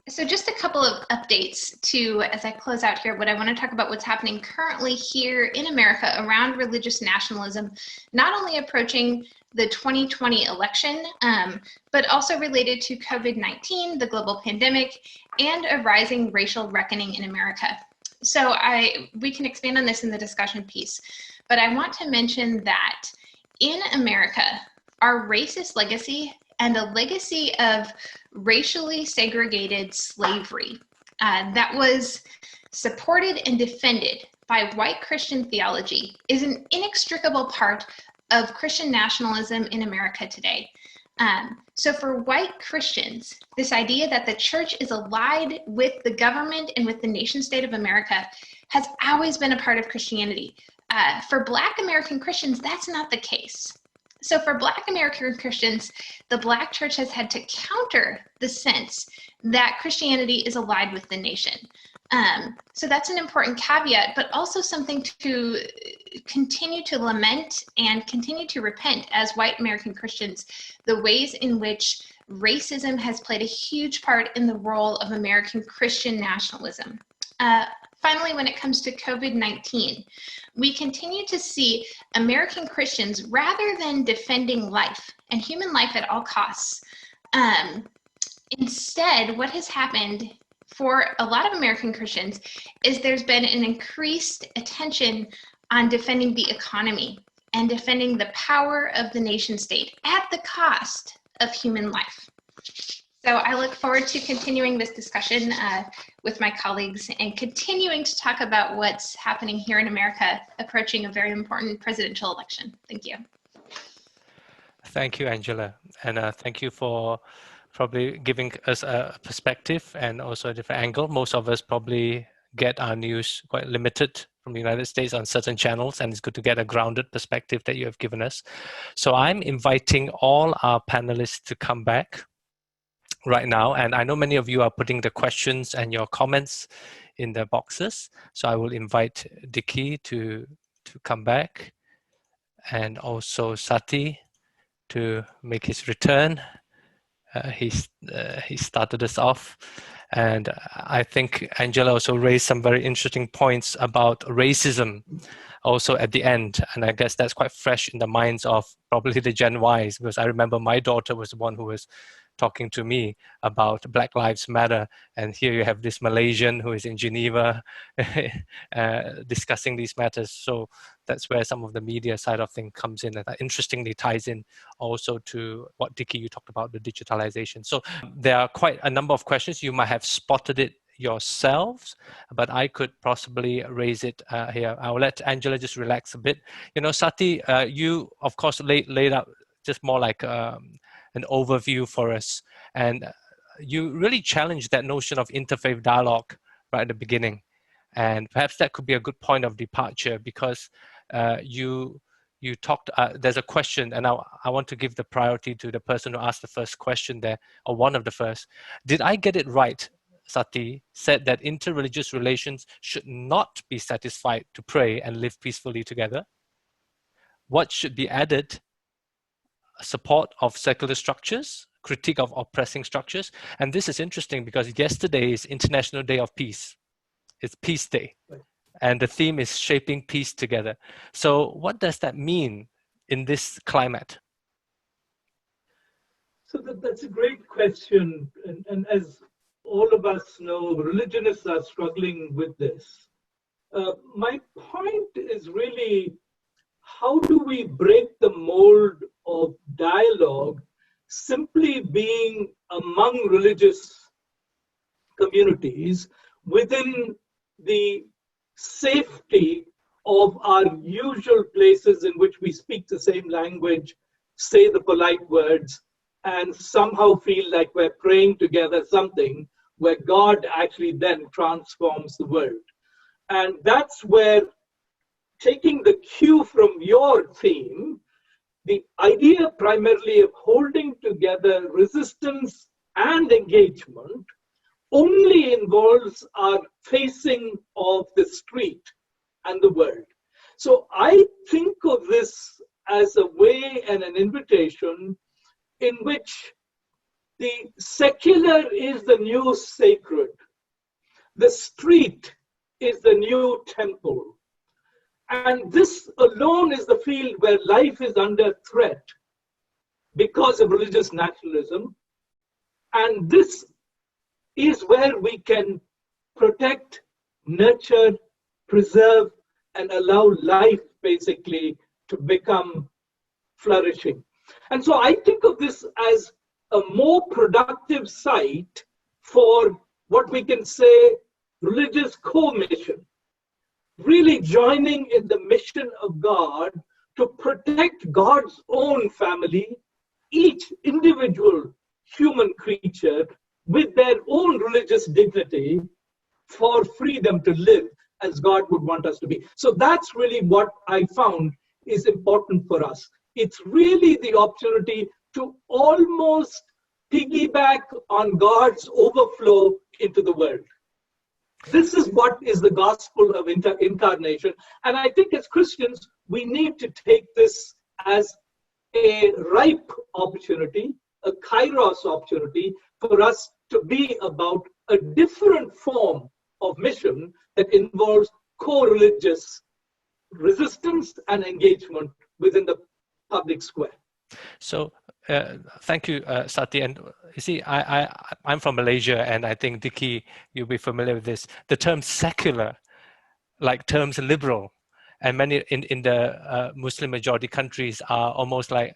So just a couple of updates to, as I close out here, what I want to talk about what's happening currently here in America around religious nationalism, not only approaching the 2020 election, but also related to COVID-19, the global pandemic, and a rising racial reckoning in America. So we can expand on this in the discussion piece, but I want to mention that in America, our racist legacy and a legacy of racially segregated slavery that was supported and defended by white Christian theology is an inextricable part of Christian nationalism in America today. So for white Christians, this idea that the church is allied with the government and with the nation state of America has always been a part of Christianity. For Black American Christians, that's not the case. So for Black American Christians, the Black church has had to counter the sense that Christianity is allied with the nation. So that's an important caveat, but also something to continue to lament and continue to repent as white American Christians, the ways in which racism has played a huge part in the role of American Christian nationalism. Finally, when it comes to COVID-19, we continue to see American Christians, rather than defending life and human life at all costs, instead, what has happened for a lot of American Christians is there's been an increased attention on defending the economy and defending the power of the nation state at the cost of human life. So I look forward to continuing this discussion with my colleagues and continuing to talk about what's happening here in America, approaching a very important presidential election. Thank you. Thank you, Angela. And thank you for probably giving us a perspective and also a different angle. Most of us probably get our news quite limited from the United States on certain channels, and it's good to get a grounded perspective that you have given us. So I'm inviting all our panelists to come back right now, and I know many of you are putting the questions and your comments in the boxes, so I will invite Dicky to come back, and also Sati to make his return. He started us off, and I think Angela also raised some very interesting points about racism also at the end, and I guess that's quite fresh in the minds of probably the Gen Ys, because I remember my daughter was the one who was talking to me about Black Lives Matter, and here you have this Malaysian who is in Geneva discussing these matters. So that's where some of the media side of things comes in, and that interestingly ties in also to what Dicky, you talked about, the digitalization. So there are quite a number of questions. You might have spotted it yourselves, but I could possibly raise it here. I'll let Angela just relax a bit. You know, Sati, you of course laid out just more like an overview for us, and you really challenged that notion of interfaith dialogue right at the beginning, and perhaps that could be a good point of departure, because you talked, there's a question, and I want to give the priority to the person who asked the first question there, or one of the first. Did I get it right? Sati said that interreligious relations should not be satisfied to pray and live peacefully together. What should be added? Support of secular structures, critique of oppressing structures. And this is interesting because yesterday is International Day of Peace. It's Peace Day. And the theme is shaping peace together. So what does that mean in this climate? So that's a great question. And as all of us know, religionists are struggling with this. My point is really, how do we break the mold of dialogue simply being among religious communities within the safety of our usual places in which we speak the same language, say the polite words, and somehow feel like we're praying together something where God actually then transforms the world. And that's where, taking the cue from your theme, the idea primarily of holding together resistance and engagement only involves our facing of the street and the world. So I think of this as a way and an invitation in which the secular is the new sacred, the street is the new temple. And this alone is the field where life is under threat because of religious nationalism. And this is where we can protect, nurture, preserve, and allow life basically to become flourishing. And so I think of this as a more productive site for what we can say religious co-mission. Really joining in the mission of God to protect God's own family, each individual human creature with their own religious dignity, for freedom to live as God would want us to be. So that's really what I found is important for us. It's really the opportunity to almost piggyback on God's overflow into the world. This is what is the gospel of incarnation. And I think as Christians, we need to take this as a ripe opportunity, a kairos opportunity for us to be about a different form of mission that involves co-religious resistance and engagement within the public square. So thank you, Sati. And you see, I'm from Malaysia, and I think, Dickie, you'll be familiar with this. The term secular, like terms liberal, and many in the Muslim majority countries are almost like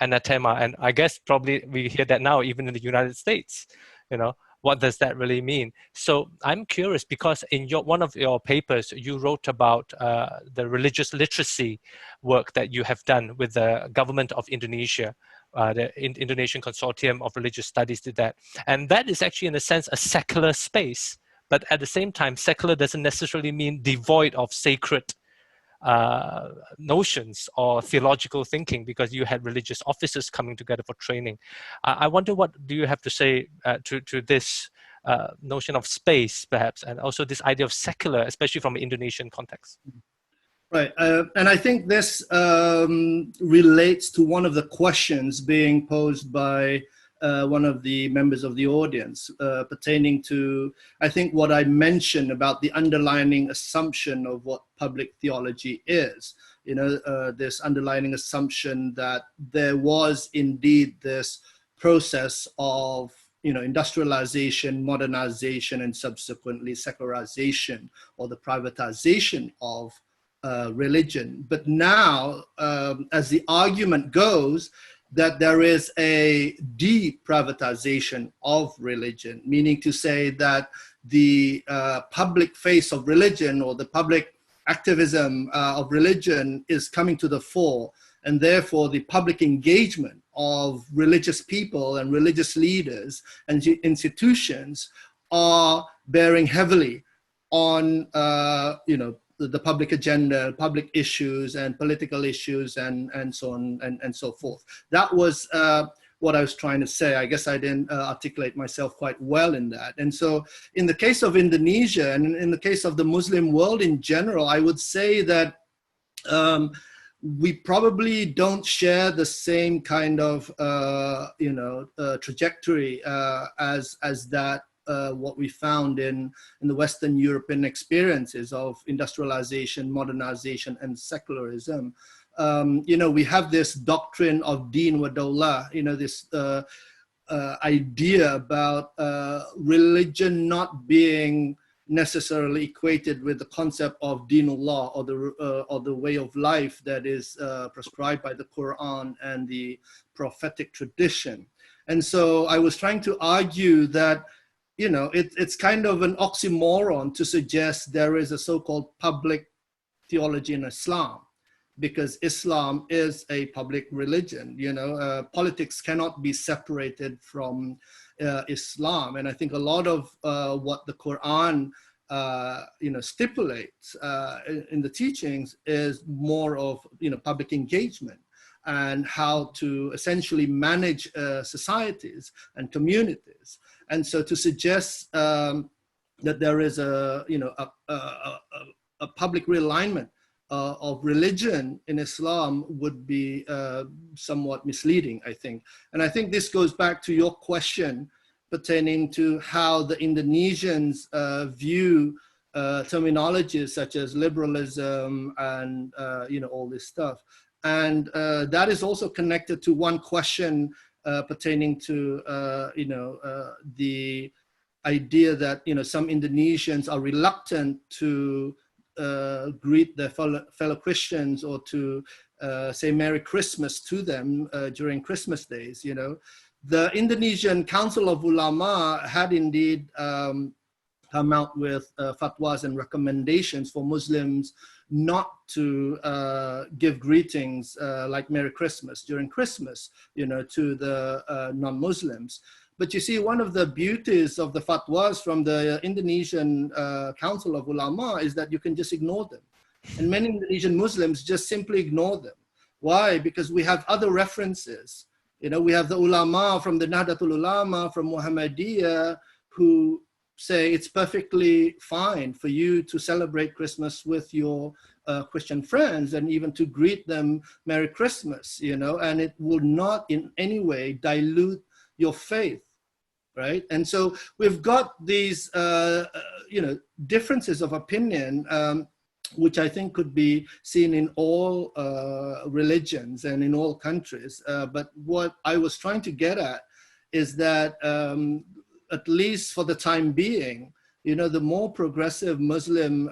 anathema. And I guess probably we hear that now even in the United States. You know, what does that really mean? So I'm curious, because in one of your papers you wrote about the religious literacy work that you have done with the government of Indonesia. The Indonesian Consortium of Religious Studies did that, and that is actually, in a sense, a secular space. But at the same time, secular doesn't necessarily mean devoid of sacred notions or theological thinking, because you had religious officers coming together for training. I wonder, what do you have to say to this notion of space, perhaps, and also this idea of secular, especially from an Indonesian context? Right, and I think this relates to one of the questions being posed by one of the members of the audience, pertaining to, I think, what I mentioned about the underlying assumption of what public theology is. You know, this underlying assumption that there was indeed this process of, you know, industrialization, modernization, and subsequently secularization, or the privatization of religion. But now, as the argument goes, that there is a deprivatization of religion, meaning to say that the public face of religion, or the public activism of religion, is coming to the fore, and therefore the public engagement of religious people and religious leaders and institutions are bearing heavily on you know, the public agenda, public issues and political issues, and so on and so forth. That was what I was trying to say. I guess I didn't articulate myself quite well in that. And so in the case of Indonesia, and in the case of the Muslim world in general, I would say that we probably don't share the same kind of you know, trajectory as that what we found in the Western European experiences of industrialization, modernization, and secularism. You know, we have this doctrine of Deen wa Dawlah, you know, this idea about religion not being necessarily equated with the concept of Deenullah, or the way of life that is prescribed by the Quran and the prophetic tradition. And so I was trying to argue that, you know, it's kind of an oxymoron to suggest there is a so-called public theology in Islam, because Islam is a public religion. You know, politics cannot be separated from Islam. And I think a lot of what the Quran you know, stipulates in the teachings is more of, you know, public engagement and how to essentially manage societies and communities. And so to suggest that there is a, you know, a public realignment of religion in Islam would be somewhat misleading, I think. And I think this goes back to your question pertaining to how the Indonesians view terminologies such as liberalism and you know, all this stuff. And that is also connected to one question pertaining to you know, the idea that, you know, some Indonesians are reluctant to greet their fellow Christians, or to say Merry Christmas to them during Christmas days. You know, the Indonesian Council of Ulama had indeed come out with fatwas and recommendations for Muslims not to give greetings like Merry Christmas during Christmas, you know, to the non-Muslims. But you see, one of the beauties of the fatwas from the Indonesian Council of Ulama is that you can just ignore them. And many Indonesian Muslims just simply ignore them. Why? Because we have other references. You know, we have the ulama from the Nahdlatul Ulama, from Muhammadiyah, who say it's perfectly fine for you to celebrate Christmas with your Christian friends, and even to greet them Merry Christmas, you know, and it will not in any way dilute your faith, right? And so we've got these, you know, differences of opinion which I think could be seen in all religions and in all countries. But what I was trying to get at is that, at least for the time being, you know, the more progressive Muslim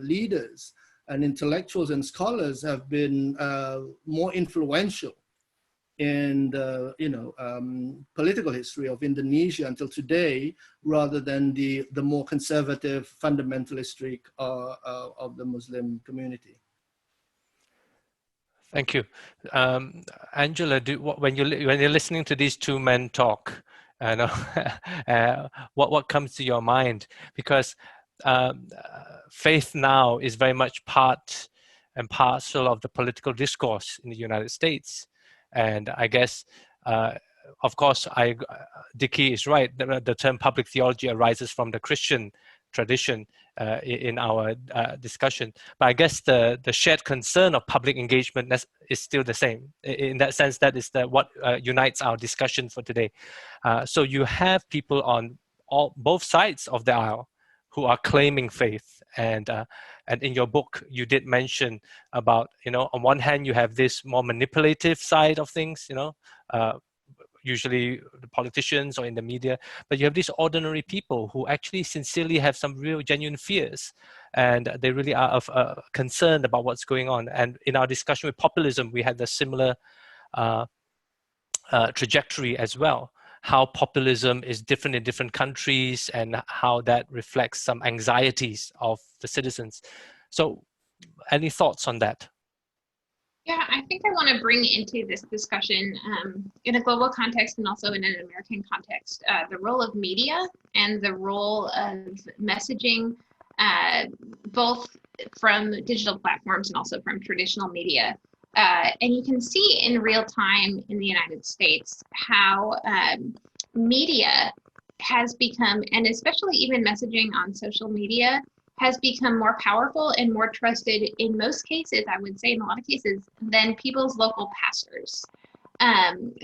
leaders and intellectuals and scholars have been more influential in the, you know, political history of Indonesia until today, rather than the more conservative fundamentalist streak of the Muslim community. Thank you. Angela, when you're listening to these two men talk, what comes to your mind? Because faith now is very much part and parcel of the political discourse in the United States. And I guess, of course, Dickie is right. The term public theology arises from the Christian tradition in our discussion. But I guess the shared concern of public engagement is still the same. In that sense, that is what unites our discussion for today. So you have people on both sides of the aisle who are claiming faith. And in your book, you did mention about, you know, on one hand, you have this more manipulative side of things, you know, usually the politicians or in the media, but you have these ordinary people who actually sincerely have some real genuine fears, and they really are concerned about what's going on. And in our discussion with populism, we had the similar trajectory as well, how populism is different in different countries and how that reflects some anxieties of the citizens. So any thoughts on that? Yeah, I think I want to bring into this discussion, in a global context and also in an American context, the role of media and the role of messaging, both from digital platforms and also from traditional media. And you can see in real time in the United States how media has become, and especially even messaging on social media, has become more powerful and more trusted in most cases, I would say in a lot of cases, than people's local pastors.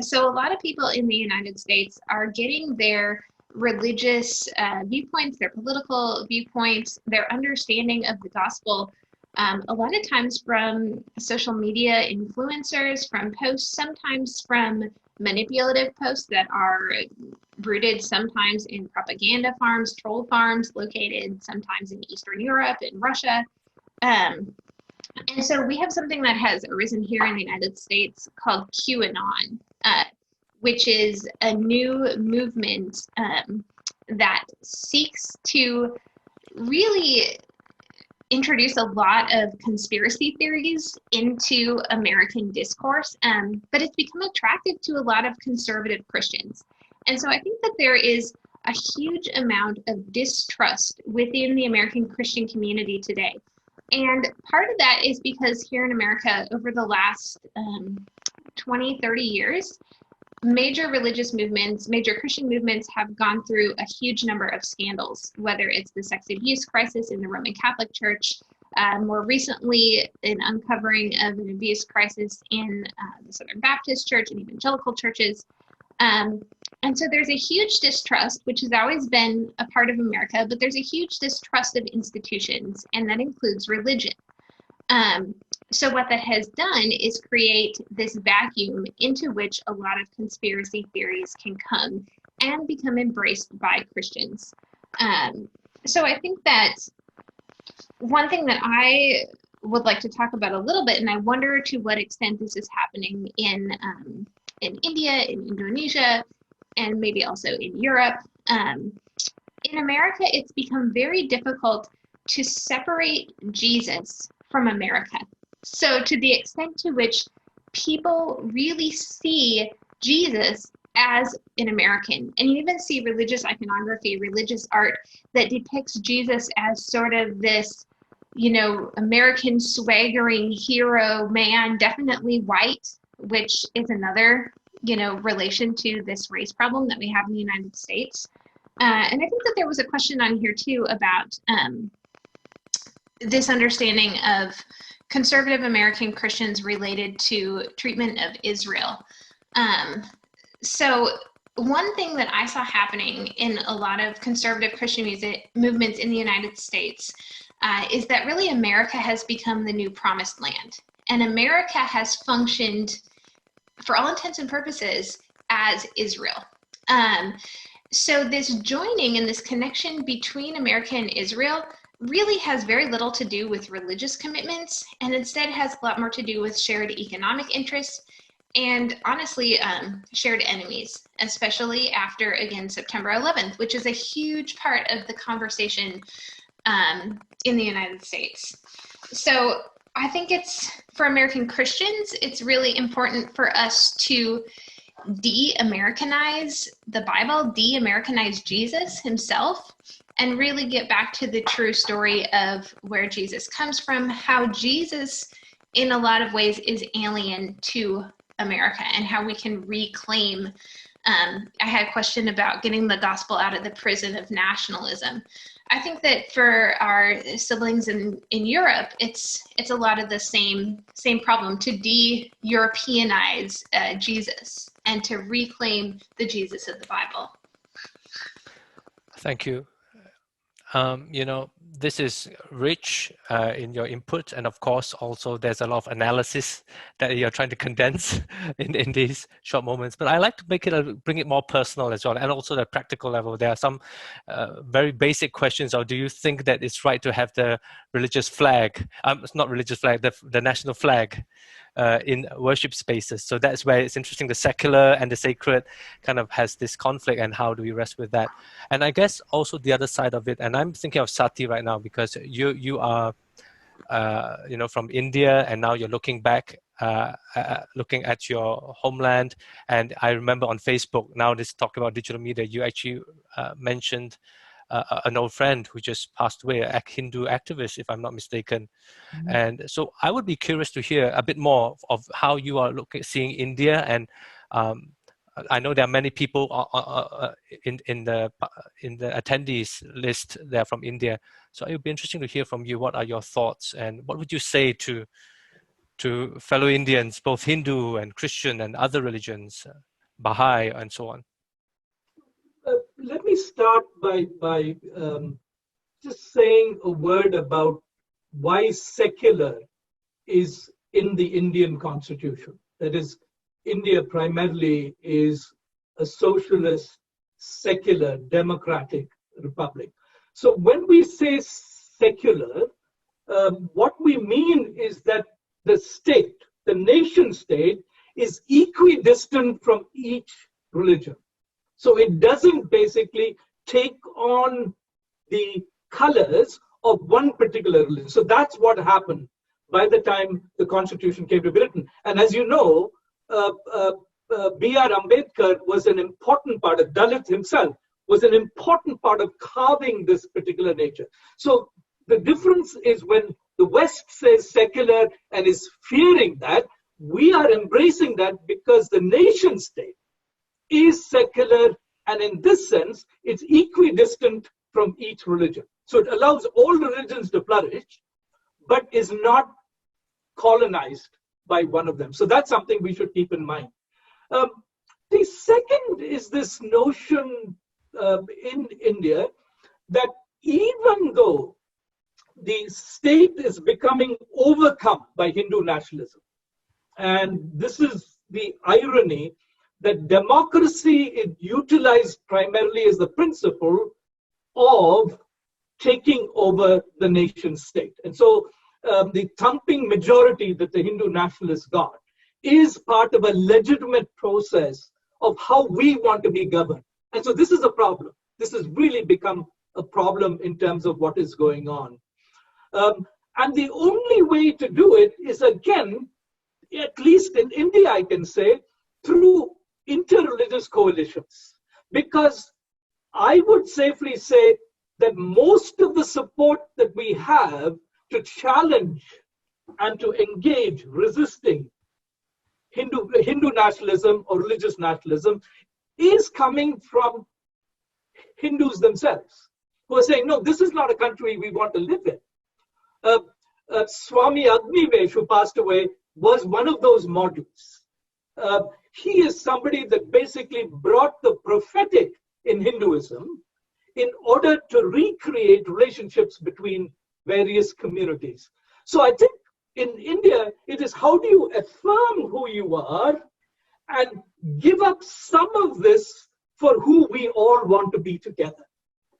So a lot of people in the United States are getting their religious viewpoints, their political viewpoints, their understanding of the gospel, a lot of times from social media influencers, from posts, sometimes from manipulative posts that are rooted sometimes in propaganda farms, troll farms located sometimes in Eastern Europe and Russia. And so we have something that has arisen here in the United States called QAnon, which is a new movement that seeks to really introduce a lot of conspiracy theories into American discourse, but it's become attractive to a lot of conservative Christians. And so I think that there is a huge amount of distrust within the American Christian community today. And part of that is because here in America, over the last 20, 30 years, major religious movements, major Christian movements have gone through a huge number of scandals, whether it's the sex abuse crisis in the Roman Catholic Church, more recently an uncovering of an abuse crisis in the Southern Baptist Church and evangelical churches. And so there's a huge distrust, which has always been a part of America, but there's a huge distrust of institutions, and that includes religion. So what that has done is create this vacuum into which a lot of conspiracy theories can come and become embraced by Christians. So I think that one thing that I would like to talk about a little bit, and I wonder to what extent this is happening in India, in Indonesia, and maybe also in Europe. In America, it's become very difficult to separate Jesus from America. So to the extent to which people really see Jesus as an American, and you even see religious iconography, religious art that depicts Jesus as sort of this, you know, American swaggering hero man, definitely white, which is another, you know, relation to this race problem that we have in the United States. And I think that there was a question on here too about this understanding of conservative American Christians related to treatment of Israel. So one thing that I saw happening in a lot of conservative Christian movements in the United States is that really America has become the new promised land. And America has functioned, for all intents and purposes, as Israel. So this joining and this connection between America and Israel really has very little to do with religious commitments, and instead has a lot more to do with shared economic interests and, honestly, shared enemies, especially after, again, September 11th, which is a huge part of the conversation in the United States. So I think for American Christians, it's really important for us to de-Americanize the Bible, de-Americanize Jesus himself, and really get back to the true story of where Jesus comes from, how Jesus, in a lot of ways, is alien to America, and how we can reclaim. I had a question about getting the gospel out of the prison of nationalism. I think that for our siblings in Europe, it's a lot of the same problem, to de-Europeanize Jesus and to reclaim the Jesus of the Bible. Thank you. This is rich in your input, and of course also there's a lot of analysis that you're trying to condense in these short moments. But I like to bring it more personal as well, and also the practical level. There are some very basic questions. Or do you think that it's right to have the religious flag? It's not religious flag, the national flag in worship spaces. So that's where it's interesting. The secular and the sacred kind of has this conflict, and how do we rest with that? And I guess also the other side of it, and I'm thinking of Sati right now, because you are from India, and now you're looking back, looking at your homeland. And I remember on Facebook, now this talk about digital media, you actually mentioned an old friend who just passed away, a Hindu activist, if I'm not mistaken. Mm-hmm. And so I would be curious to hear a bit more of how you are seeing India. And I know there are many people in the attendees list there from India. So it would be interesting to hear from you. What are your thoughts, and what would you say to fellow Indians, both Hindu and Christian and other religions, Baha'i and so on? Let me start by just saying a word about why secular is in the Indian constitution. That is, India primarily is a socialist, secular, democratic republic. So when we say secular, what we mean is that the state, the nation state, is equidistant from each religion. So it doesn't basically take on the colors of one particular religion. So that's what happened by the time the Constitution came to be written. And as you know, B.R. Ambedkar was an important part of, Dalit himself was an important part of carving this particular nature. So the difference is when the West says secular and is fearing that, we are embracing that because the nation state is secular, and in this sense, it's equidistant from each religion. So it allows all religions to flourish, but is not colonized by one of them. So that's something we should keep in mind. The second is this notion in India that even though the state is becoming overcome by Hindu nationalism, and this is the irony, that democracy is utilized primarily as the principle of taking over the nation state. And so the thumping majority that the Hindu nationalists got is part of a legitimate process of how we want to be governed. And so this is a problem. This has really become a problem in terms of what is going on. And the only way to do it is, again, at least in India, I can say, through interreligious coalitions. Because I would safely say that most of the support that we have to challenge and to engage resisting Hindu nationalism or religious nationalism is coming from Hindus themselves, who are saying, no, this is not a country we want to live in. Swami Agnivesh, who passed away, was one of those models. He is somebody that basically brought the prophetic in Hinduism in order to recreate relationships between various communities. So I think in India, it is how do you affirm who you are and give up some of this for who we all want to be together.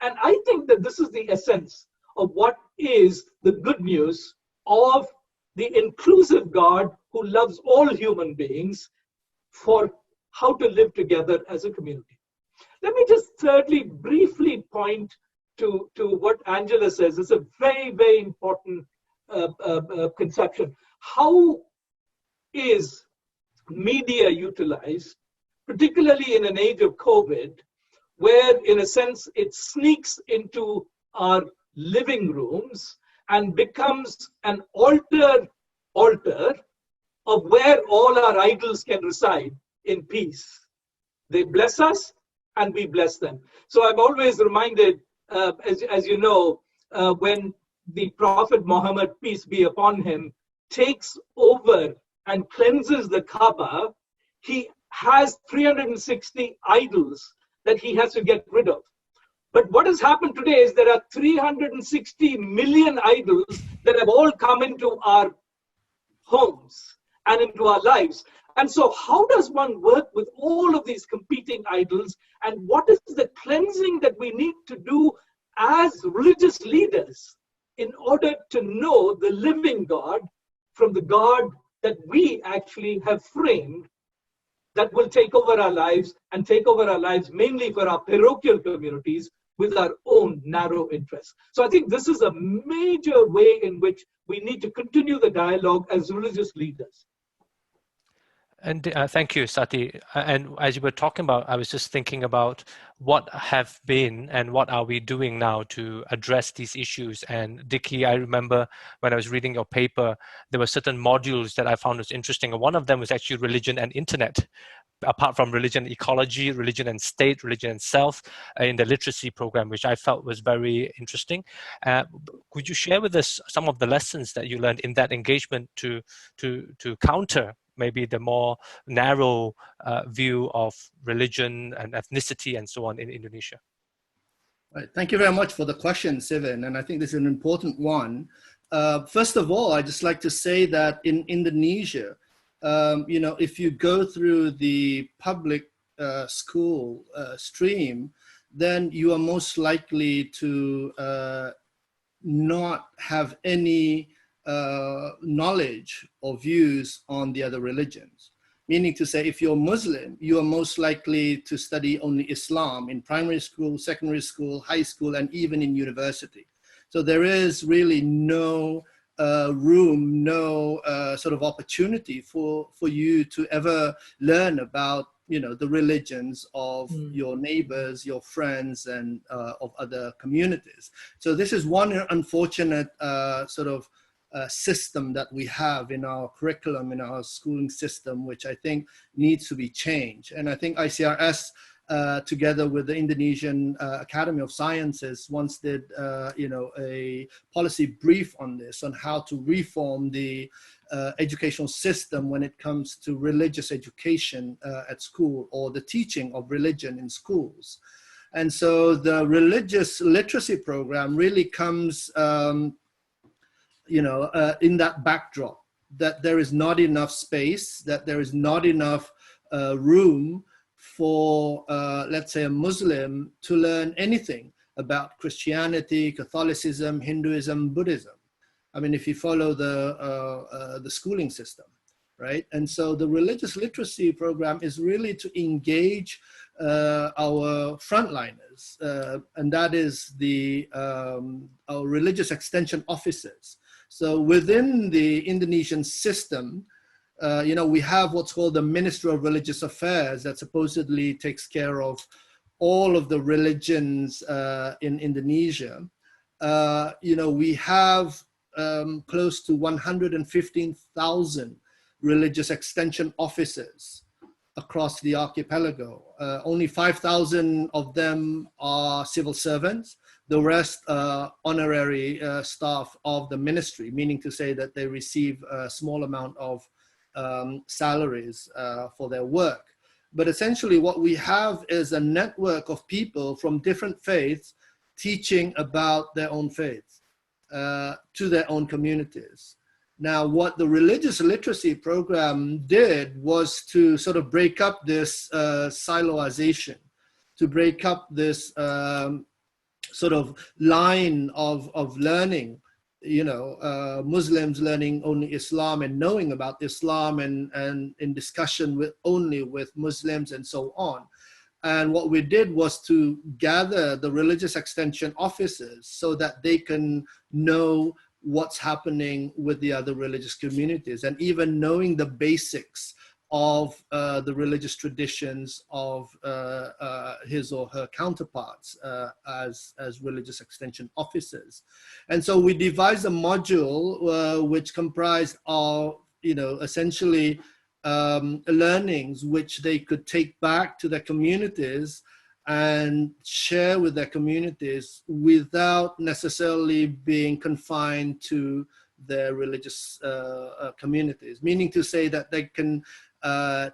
And I think that this is the essence of what is the good news of the inclusive God who loves all human beings for how to live together as a community. Let me just thirdly briefly point to what Angela says. It's a very, very important conception. How is media utilized, particularly in an age of COVID, where in a sense it sneaks into our living rooms and becomes an altar of where all our idols can reside in peace. They bless us and we bless them. So I'm always reminded, as you know, when the Prophet Muhammad, peace be upon him, takes over and cleanses the Kaaba, he has 360 idols that he has to get rid of. But what has happened today is there are 360 million idols that have all come into our homes and into our lives. And so how does one work with all of these competing idols? And what is the cleansing that we need to do as religious leaders in order to know the living God from the God that we actually have framed that will take over our lives and take over our lives mainly for our parochial communities with our own narrow interests. So I think this is a major way in which we need to continue the dialogue as religious leaders. And thank you, Sati. And as you were talking about, I was just thinking about what have been and what are we doing now to address these issues. And Dickie, I remember when I was reading your paper, there were certain modules that I found was interesting. And one of them was actually religion and internet. Apart from religion, ecology, religion and state, religion and self in the literacy program, which I felt was very interesting. Could you share with us some of the lessons that you learned in that engagement to counter maybe the more narrow view of religion and ethnicity and so on in Indonesia? Right. Thank you very much for the question, Sivan, and I think this is an important one. First of all, I'd just like to say that in Indonesia, you know, if you go through the public school stream, then you are most likely to not have any knowledge or views on the other religions. Meaning to say, if you're Muslim, you are most likely to study only Islam in primary school, secondary school, high school, and even in university. So there is really no room, no sort of opportunity for you to ever learn about, you know, the religions of your neighbors, your friends, and of other communities. So this is one unfortunate sort of system that we have in our curriculum, in our schooling system, which I think needs to be changed. And I think ICRS, together with the Indonesian Academy of Sciences, once did you know, a policy brief on this, on how to reform the educational system when it comes to religious education at school, or the teaching of religion in schools. And so the religious literacy program really comes you know, in that backdrop, that there is not enough space, that there is not enough room for, let's say, a Muslim to learn anything about Christianity, Catholicism, Hinduism, Buddhism. I mean, if you follow the schooling system, right? And so the religious literacy program is really to engage our frontliners, and that is the our religious extension officers. So within the Indonesian system, you know, we have what's called the Ministry of Religious Affairs that supposedly takes care of all of the religions in Indonesia. You know, we have close to 115,000 religious extension officers across the archipelago. Only 5,000 of them are civil servants. The rest honorary staff of the ministry, meaning to say that they receive a small amount of salaries for their work. But essentially what we have is a network of people from different faiths teaching about their own faiths. to their own communities. Now, what the religious literacy program did was to sort of break up this siloization, to break up this sort of line of learning, Muslims learning only Islam and knowing about Islam and in discussion only with Muslims and so on. And what we did was to gather the religious extension officers so that they can know what's happening with the other religious communities, and even knowing the basics of the religious traditions of his or her counterparts as religious extension officers. And so we devised a module which comprised of, essentially learnings which they could take back to their communities and share with their communities without necessarily being confined to their religious communities, meaning to say that they can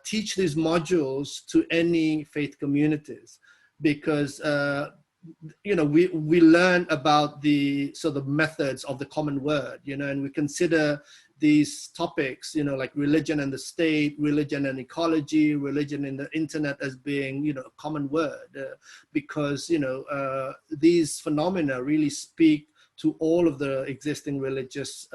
teach these modules to any faith communities, because we learn about the sort of methods of the common word, and we consider these topics, like religion and the state, religion and ecology, religion and the internet as being, a common word, because, these phenomena really speak to all of the existing religious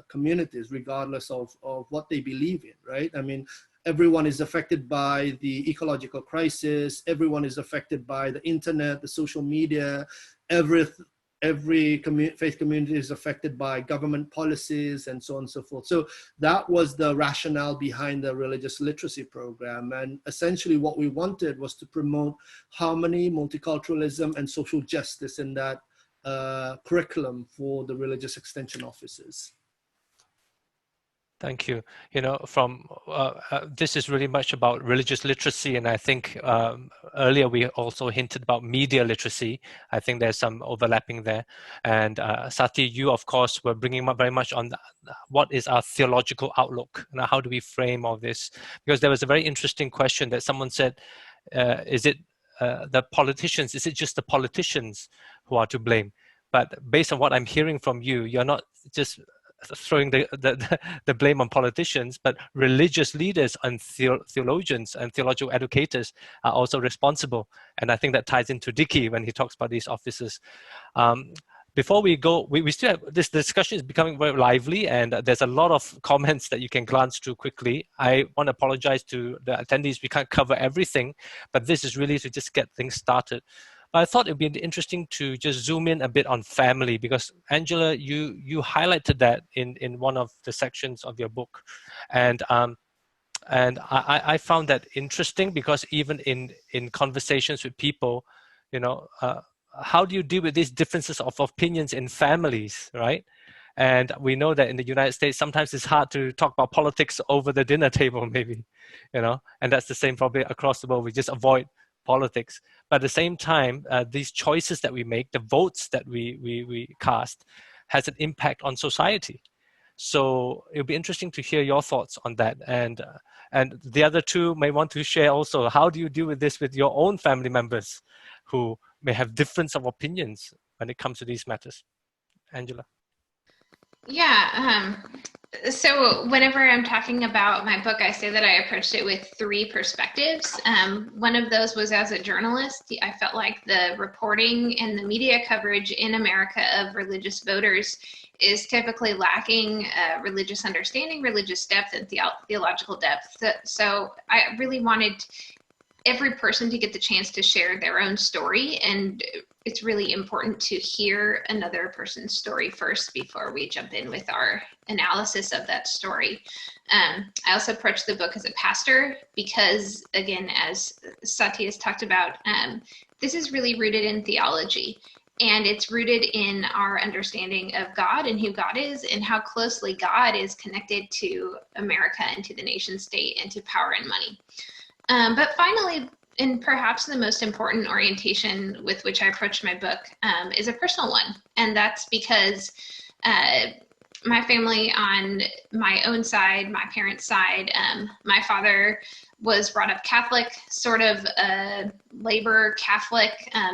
communities, regardless of what they believe in, right? I mean, everyone is affected by the ecological crisis. Everyone is affected by the internet, the social media. Every faith community is affected by government policies and so on and so forth. So that was the rationale behind the religious literacy program. And essentially what we wanted was to promote harmony, multiculturalism, and social justice in that curriculum for the religious extension officers. Thank you. This is really much about religious literacy, and I think earlier we also hinted about media literacy. I think there's some overlapping there. And Sati, you of course were bringing up very much on what is our theological outlook, and how do we frame all this? Because there was a very interesting question that someone said, is it the politicians? Is it just the politicians who are to blame? But based on what I'm hearing from you, you're not just throwing the blame on politicians, but religious leaders and theologians and theological educators are also responsible. And I think that ties into Dicky when he talks about these officers. Before we go, we still have, this discussion is becoming very lively, and there's a lot of comments that you can glance through quickly. I want to apologize to the attendees. We can't cover everything, but this is really to just get things started. I thought it would be interesting to just zoom in a bit on family, because Angela, you highlighted that in one of the sections of your book, and I found that interesting, because even in conversations with people, how do you deal with these differences of opinions in families, right? And we know that in the United States, sometimes it's hard to talk about politics over the dinner table, maybe, and that's the same probably across the world. We just avoid politics. But at the same time, these choices that we make, the votes that we cast, has an impact on society. So it'll be interesting to hear your thoughts on that. And the other two may want to share also, how do you deal with this with your own family members who may have difference of opinions when it comes to these matters? Angela. Yeah, so whenever I'm talking about my book, I say that I approached it with 3 perspectives. One of those was as a journalist. I felt like the reporting and the media coverage in America of religious voters is typically lacking religious understanding, religious depth, and theological depth. So I really wanted every person to get the chance to share their own story, and it's really important to hear another person's story first before we jump in with our analysis of that story. I also approached the book as a pastor because, again, as Sati has talked about, this is really rooted in theology, and it's rooted in our understanding of God and who God is and how closely God is connected to America and to the nation state and to power and money. But finally, and perhaps the most important orientation with which I approach my book is a personal one. And that's because my family on my own side, my parents' side, my father was brought up Catholic, sort of a labor Catholic.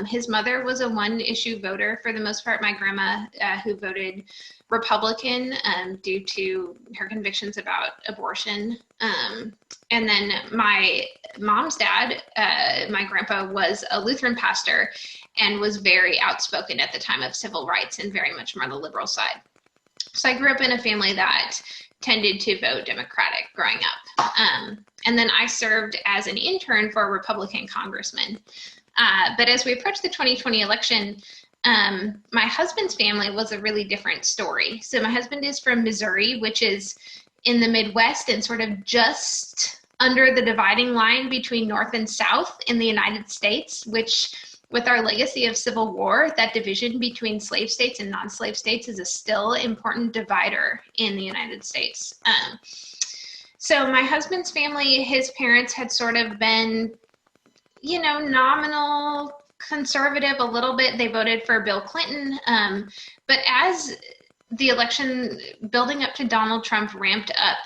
His mother was a one-issue voter for the most part. My grandma, who voted Republican due to her convictions about abortion. And then my mom's dad, my grandpa, was a Lutheran pastor and was very outspoken at the time of civil rights and very much more on the liberal side. So I grew up in a family that tended to vote Democratic growing up. And then I served as an intern for a Republican congressman. But as we approached the 2020 election, my husband's family was a really different story. So my husband is from Missouri, which is in the Midwest and sort of just under the dividing line between North and South in the United States, which with our legacy of Civil War, that division between slave states and non-slave states is a still important divider in the United States. So my husband's family, his parents had sort of been, you know, nominal conservative a little bit. They voted for Bill Clinton. But as the election building up to Donald Trump ramped up,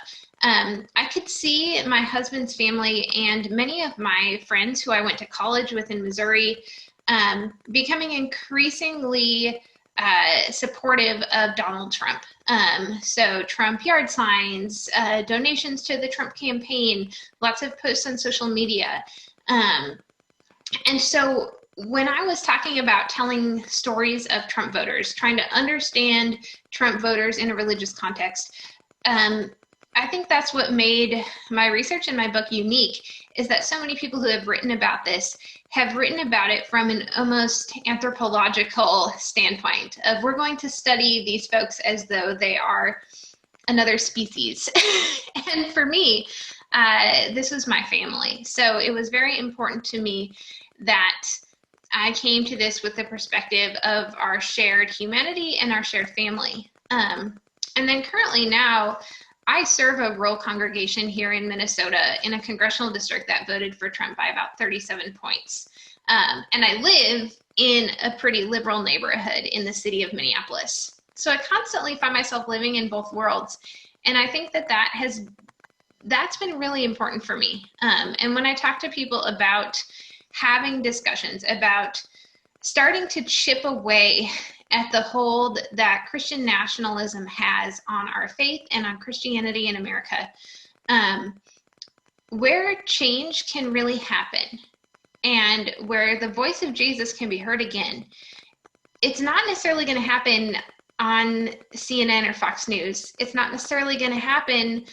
I could see my husband's family and many of my friends who I went to college with in Missouri becoming increasingly supportive of Donald Trump. So Trump yard signs, donations to the Trump campaign, lots of posts on social media. And so when I was talking about telling stories of Trump voters, trying to understand Trump voters in a religious context, I think that's what made my research and my book unique, is that so many people who have written about this have written about it from an almost anthropological standpoint of, we're going to study these folks as though they are another species. And for me, this was my family. So it was very important to me that I came to this with the perspective of our shared humanity and our shared family. And then currently now, I serve a rural congregation here in Minnesota in a congressional district that voted for Trump by about 37 points. And I live in a pretty liberal neighborhood in the city of Minneapolis. So I constantly find myself living in both worlds. And I think that that's been really important for me. And when I talk to people about having discussions about starting to chip away at the hold that Christian nationalism has on our faith and on Christianity in America, where change can really happen and where the voice of Jesus can be heard again, it's not necessarily going to happen on CNN or Fox News. It's not necessarily going to happen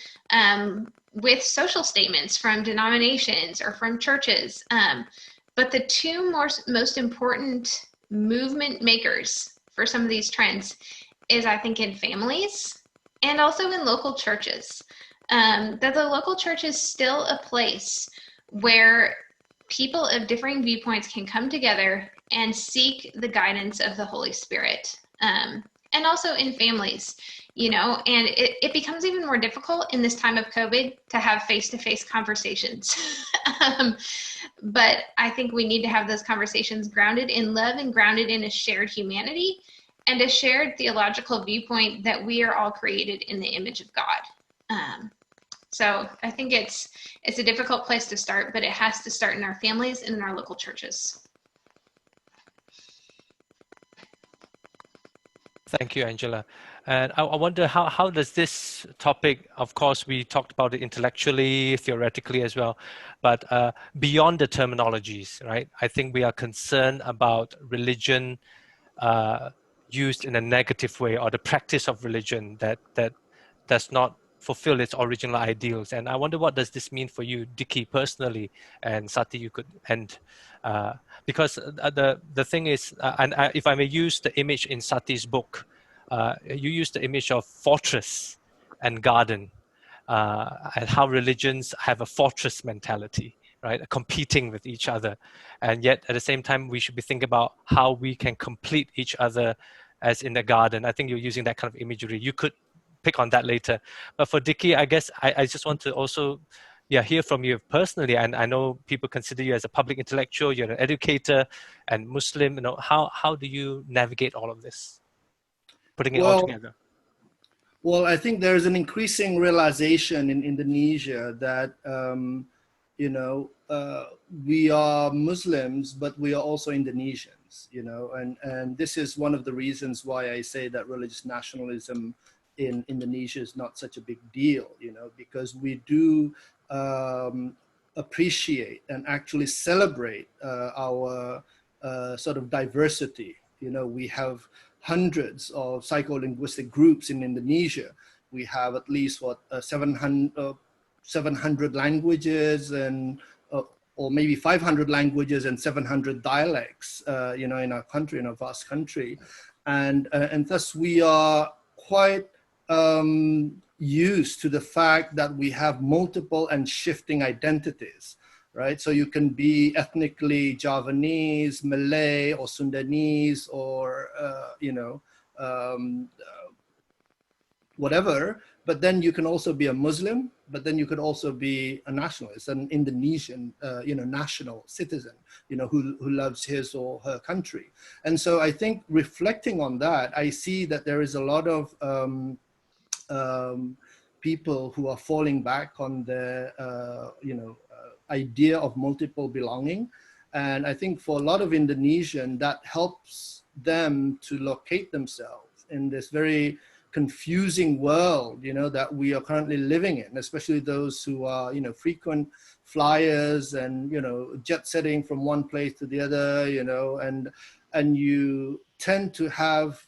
with social statements from denominations or from churches. But the two most important movement makers for some of these trends is, I think, in families and also in local churches. That the local church is still a place where people of differing viewpoints can come together and seek the guidance of the Holy Spirit. And also in families, you know, and it becomes even more difficult in this time of COVID to have face-to-face conversations. But I think we need to have those conversations grounded in love and grounded in a shared humanity and a shared theological viewpoint that we are all created in the image of God. So I think it's a difficult place to start, but it has to start in our families and in our local churches. Thank you, Angela. And I wonder how does this topic, of course, we talked about it intellectually, theoretically as well, but beyond the terminologies, right? I think we are concerned about religion used in a negative way, or the practice of religion that does not fulfill its original ideals. And I wonder, what does this mean for you, Dickie, personally, and Sati, you could end. Because the thing is, and if I may use the image in Sati's book, you use the image of fortress and garden, and how religions have a fortress mentality, right? Competing with each other. And yet at the same time, we should be thinking about how we can complete each other as in the garden. I think you're using that kind of imagery. You could pick on that later. But for Dickie, I guess I just want to also hear from you personally. And I know people consider you as a public intellectual, you're an educator and Muslim. You know, how do you navigate all of this? Putting it all together. Well, I think there's an increasing realization in Indonesia that you know, we are Muslims, but we are also Indonesians, you know, and this is one of the reasons why I say that religious nationalism in Indonesia is not such a big deal, you know, because we do appreciate and actually celebrate our sort of diversity. You know, we have hundreds of psycholinguistic groups in Indonesia. We have at least 700 languages and or maybe 500 languages and 700 dialects, you know, in our country, in a vast country, and thus we are quite used to the fact that we have multiple and shifting identities, right? So you can be ethnically Javanese, Malay, or Sundanese, or you know, whatever. But then you can also be a Muslim, but then you could also be a nationalist, an Indonesian, you know, national citizen, you know, who loves his or her country. And so I think reflecting on that, I see that there is a lot of people who are falling back on the, you know, idea of multiple belonging. And I think for a lot of Indonesian, that helps them to locate themselves in this very confusing world, you know, that we are currently living in, especially those who are, you know, frequent flyers and, you know, jet setting from one place to the other, you know, and you tend to have,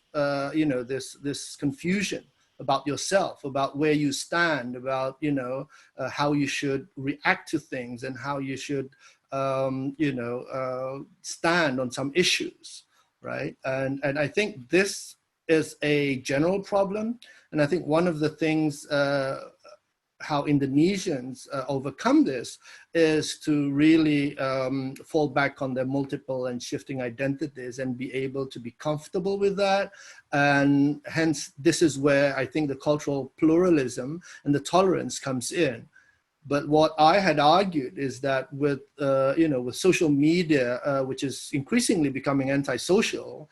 you know, this confusion about yourself, about where you stand, about, you know, how you should react to things and how you should, you know, stand on some issues, right? And I think this is a general problem. And I think one of the things how Indonesians overcome this is to really fall back on their multiple and shifting identities and be able to be comfortable with that. And hence, this is where I think the cultural pluralism and the tolerance comes in. But what I had argued is that with, you know, with social media, which is increasingly becoming antisocial,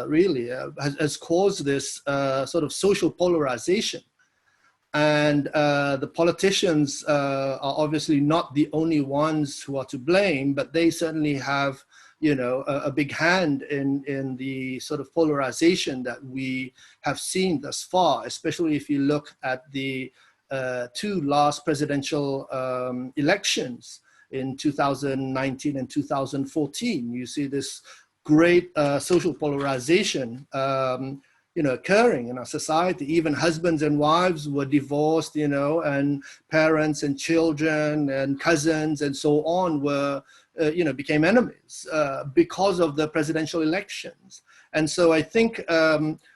really has caused this sort of social polarization. And the politicians are obviously not the only ones who are to blame, but they certainly have, you know, a big hand in the sort of polarization that we have seen thus far, especially if you look at the two last presidential elections in 2019 and 2014. You see this great social polarization, you know, occurring in our society. Even husbands and wives were divorced, you know, and parents and children and cousins and so on were, you know, became enemies because of the presidential elections. And so I think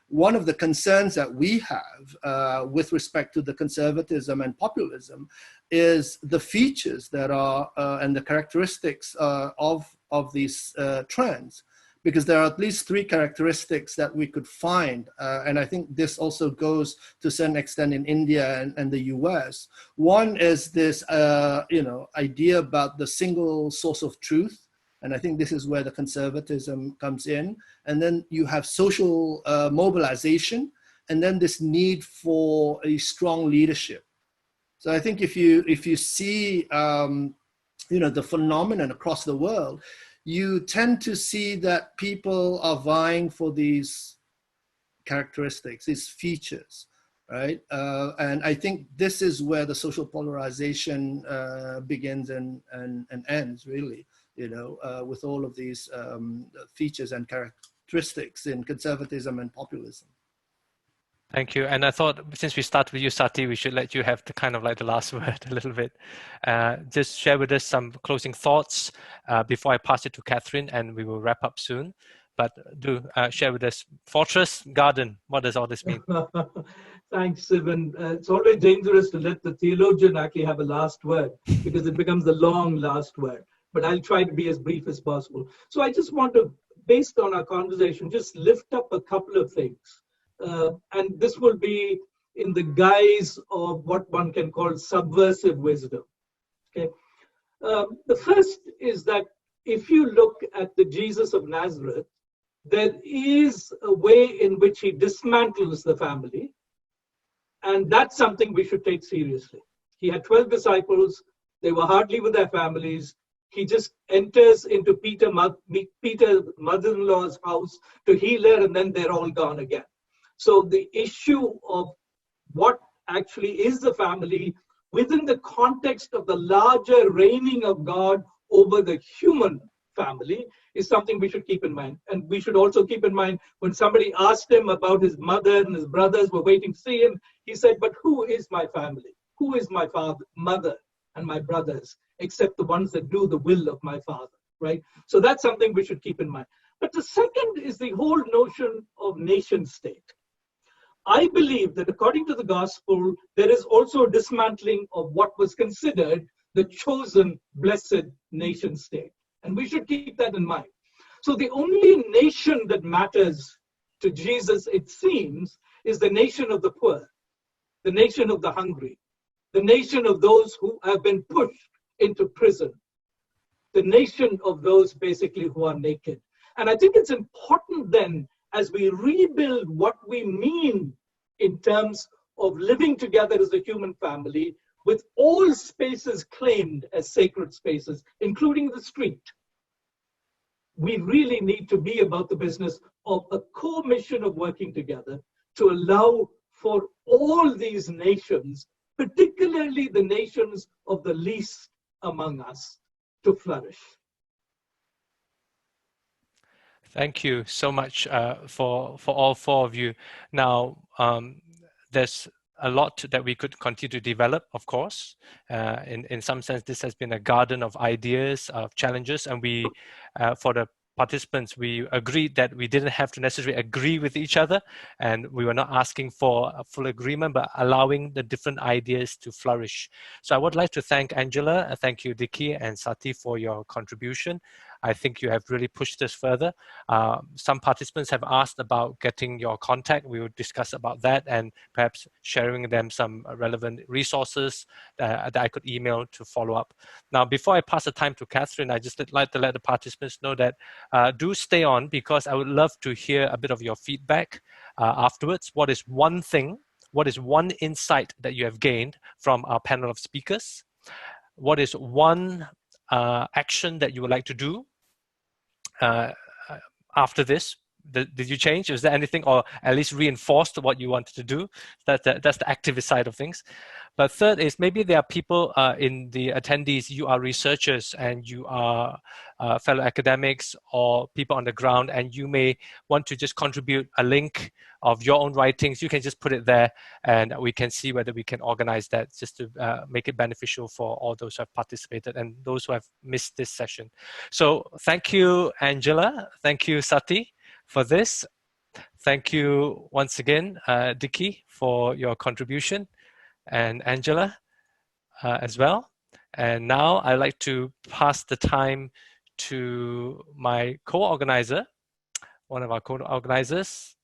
one of the concerns that we have with respect to the conservatism and populism is the features that are and the characteristics of these trends, because there are at least three characteristics that we could find. And I think this also goes to a certain extent in India and the US. One is this, you know, idea about the single source of truth. And I think this is where the conservatism comes in. And then you have social mobilization, and then this need for a strong leadership. So I think if you see, you know, the phenomenon across the world, you tend to see that people are vying for these characteristics, these features, right? And I think this is where the social polarization begins and ends, really. You know, with all of these features and characteristics in conservatism and populism. Thank you. And I thought since we start with you, Sati, we should let you have the kind of like the last word a little bit. Just share with us some closing thoughts before I pass it to Catherine, and we will wrap up soon. But do share with us, fortress, garden, what does all this mean? Thanks, Sivan. It's always dangerous to let the theologian actually have a last word, because it becomes the long last word. But I'll try to be as brief as possible. So I just want to, based on our conversation, just lift up a couple of things. And this will be in the guise of what one can call subversive wisdom. Okay. The first is that if you look at the Jesus of Nazareth, there is a way in which he dismantles the family. And that's something we should take seriously. He had 12 disciples. They were hardly with their families. He just enters into Peter's mother-in-law's house to heal her, and then they're all gone again. So the issue of what actually is the family within the context of the larger reigning of God over the human family is something we should keep in mind. And we should also keep in mind when somebody asked him about his mother and his brothers were waiting to see him, he said, but who is my family? Who is my father, mother and my brothers, except the ones that do the will of my Father, right? So that's something we should keep in mind. But the second is the whole notion of nation state. I believe that according to the gospel, there is also a dismantling of what was considered the chosen blessed nation state. And we should keep that in mind. So the only nation that matters to Jesus, it seems, is the nation of the poor, the nation of the hungry, the nation of those who have been pushed into prison, the nation of those basically who are naked. And I think it's important then, as we rebuild what we mean in terms of living together as a human family, with all spaces claimed as sacred spaces, including the street, we really need to be about the business of a co-mission of working together to allow for all these nations, particularly the nations of the least among us, to flourish. Thank you so much for all four of you. Now, there's a lot that we could continue to develop, of course. In some sense, this has been a garden of ideas, of challenges, and we, for the participants, we agreed that we didn't have to necessarily agree with each other, and we were not asking for a full agreement, but allowing the different ideas to flourish. So I would like to thank Angela, thank you, Dickie and Sati, for your contribution. I think you have really pushed this further. Some participants have asked about getting your contact. We will discuss about that and perhaps sharing them some relevant resources that I could email to follow up. Now, before I pass the time to Catherine, I just like to let the participants know that do stay on, because I would love to hear a bit of your feedback afterwards. What is one thing, what is one insight that you have gained from our panel of speakers? What is one action that you would like to do after this? Did you change? Is there anything, or at least reinforced what you wanted to do? That's the activist side of things. But third is, maybe there are people in the attendees, you are researchers and you are fellow academics or people on the ground, and you may want to just contribute a link of your own writings. You can just put it there and we can see whether we can organize that just to make it beneficial for all those who have participated and those who have missed this session. So thank you, Angela. Thank you, Sati, for this. Thank you once again, Dickie, for your contribution, and Angela as well. And now I'd like to pass the time to my co-organizer, one of our co-organizers,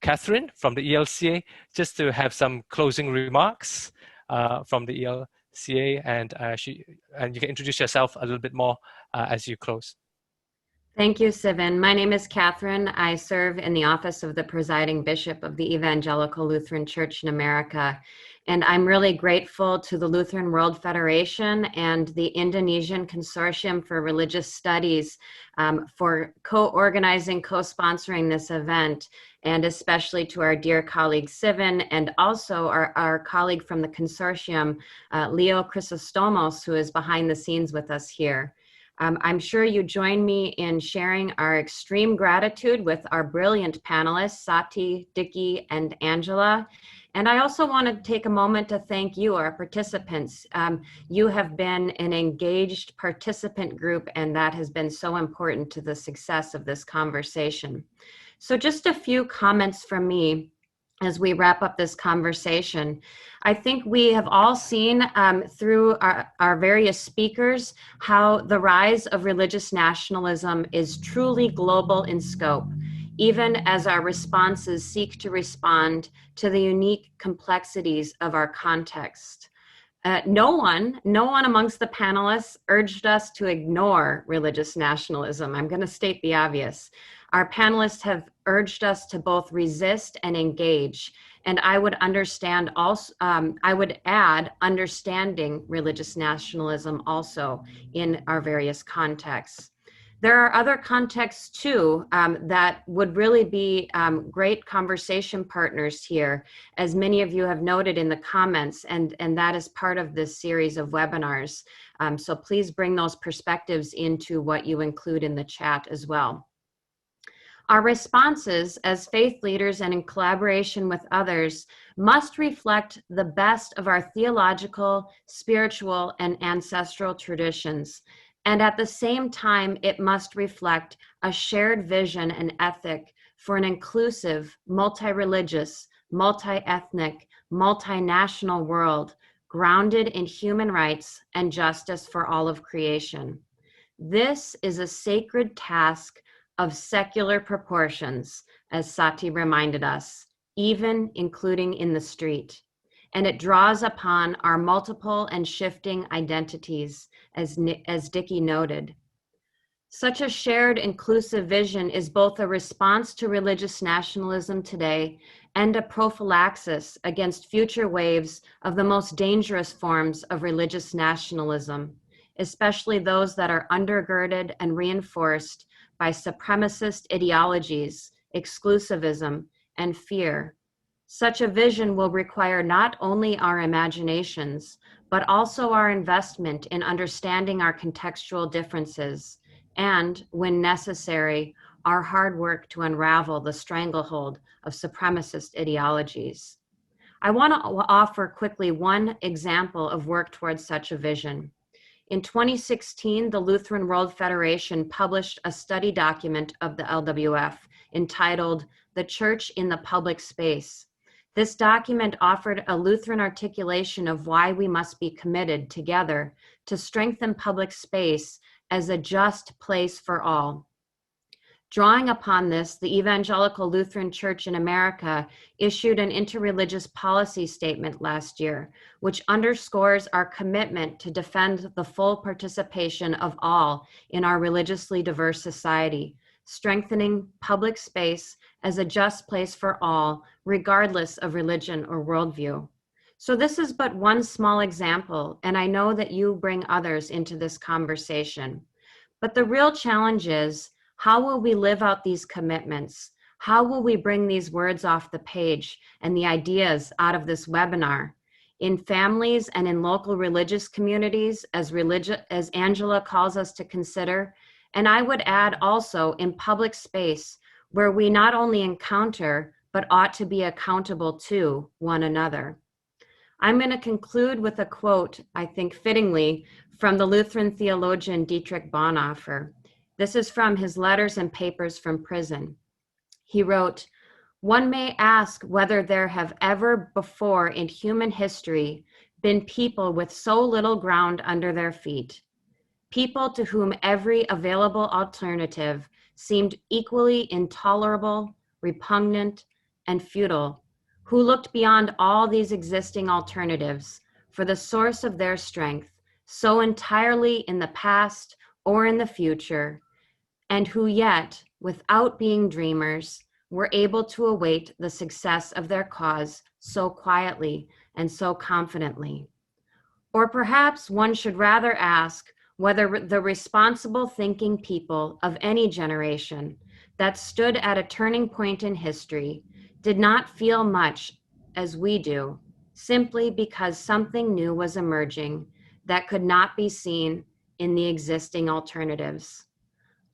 Catherine from the ELCA, just to have some closing remarks from the ELCA, and you can introduce yourself a little bit more as you close. Thank you, Sivan. My name is Catherine. I serve in the office of the presiding bishop of the Evangelical Lutheran Church in America. And I'm really grateful to the Lutheran World Federation and the Indonesian Consortium for Religious Studies for co-organizing, co-sponsoring this event, and especially to our dear colleague Sivan, and also our colleague from the consortium, Leo Chrysostomos, who is behind the scenes with us here. I'm sure you join me in sharing our extreme gratitude with our brilliant panelists, Sati, Dickie, and Angela. And I also want to take a moment to thank you, our participants. You have been an engaged participant group, and that has been so important to the success of this conversation. So just a few comments from me as we wrap up this conversation. I think we have all seen through our various speakers how the rise of religious nationalism is truly global in scope, even as our responses seek to respond to the unique complexities of our context. No one amongst the panelists urged us to ignore religious nationalism. I'm going to state the obvious. Our panelists have urged us to both resist and engage. And I would understand also, I would add understanding religious nationalism also in our various contexts. There are other contexts too that would really be great conversation partners here, as many of you have noted in the comments, and that is part of this series of webinars. So please bring those perspectives into what you include in the chat as well. Our responses as faith leaders and in collaboration with others must reflect the best of our theological, spiritual, and ancestral traditions. And at the same time, it must reflect a shared vision and ethic for an inclusive, multi-religious, multi-ethnic, multinational world grounded in human rights and justice for all of creation. This is a sacred task of secular proportions, as Sati reminded us, even including in the street. And it draws upon our multiple and shifting identities, as Dickie noted. Such a shared inclusive vision is both a response to religious nationalism today and a prophylaxis against future waves of the most dangerous forms of religious nationalism, especially those that are undergirded and reinforced by supremacist ideologies, exclusivism, and fear. Such a vision will require not only our imaginations, but also our investment in understanding our contextual differences, and, when necessary, our hard work to unravel the stranglehold of supremacist ideologies. I want to offer quickly one example of work towards such a vision. In 2016, the Lutheran World Federation published a study document of the LWF entitled "The Church in the Public Space." This document offered a Lutheran articulation of why we must be committed together to strengthen public space as a just place for all. Drawing upon this, the Evangelical Lutheran Church in America issued an interreligious policy statement last year, which underscores our commitment to defend the full participation of all in our religiously diverse society, strengthening public space as a just place for all, regardless of religion or worldview. So this is but one small example, and I know that you bring others into this conversation. But the real challenge is, how will we live out these commitments? How will we bring these words off the page and the ideas out of this webinar in families and in local religious communities, as Angela calls us to consider? And I would add also in public space, where we not only encounter, but ought to be accountable to one another. I'm going to conclude with a quote, I think fittingly, from the Lutheran theologian Dietrich Bonhoeffer. This is from his Letters and Papers from Prison. He wrote, "One may ask whether there have ever before in human history been people with so little ground under their feet, people to whom every available alternative seemed equally intolerable, repugnant, and futile, who looked beyond all these existing alternatives for the source of their strength, so entirely in the past or in the future, and who yet, without being dreamers, were able to await the success of their cause so quietly and so confidently. Or perhaps one should rather ask whether the responsible thinking people of any generation that stood at a turning point in history did not feel much as we do, simply because something new was emerging that could not be seen in the existing alternatives.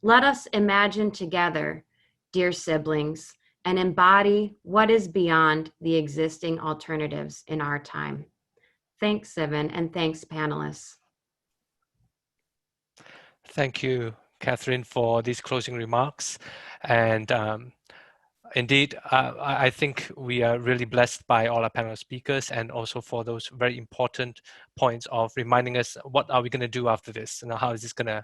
Let us imagine together, dear siblings, and embody what is beyond the existing alternatives in our time." Thanks, Sivan, and thanks, panelists. Thank you, Catherine, for these closing remarks. And indeed, I think we are really blessed by all our panel speakers, and also for those very important points of reminding us, what are we going to do after this? And how is this going to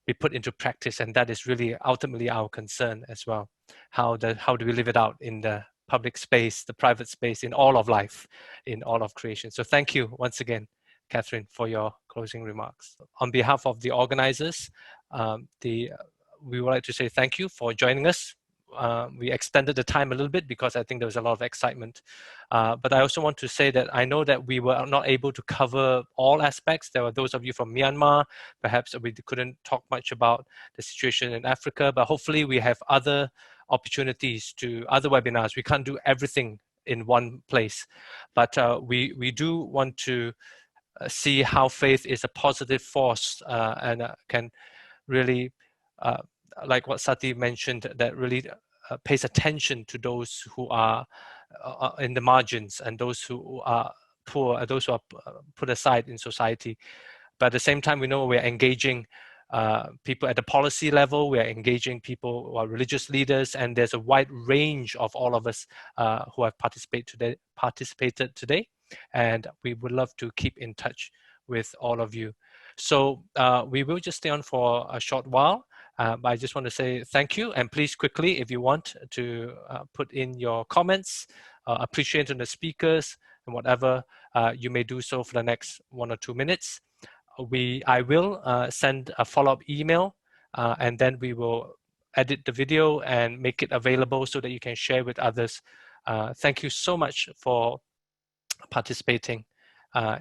be put into practice? And that is really ultimately our concern as well. How do we live it out in the public space, the private space, in all of life, in all of creation? So thank you once again, Catherine, for your closing remarks. On behalf of the organizers, we would like to say thank you for joining us we extended the time a little bit because I think there was a lot of excitement. But I also want to say that I know that we were not able to cover all aspects. There were those of you from Myanmar, perhaps we couldn't talk much about the situation in Africa, but hopefully we have other opportunities to other webinars. We can't do everything in one place, but we do want to see how faith is a positive force and can really, like what Sati mentioned, that really pays attention to those who are in the margins and those who are poor, those who are put aside in society. But at the same time, we know we're engaging people at the policy level, we are engaging people who are religious leaders, and there's a wide range of all of us who have participated today. And we would love to keep in touch with all of you. So we will just stay on for a short while. But I just want to say thank you, and please quickly, if you want to put in your comments, appreciating the speakers and whatever, you may do so for the next 1 or 2 minutes. I will send a follow-up email, and then we will edit the video and make it available so that you can share with others. Thank you so much for participating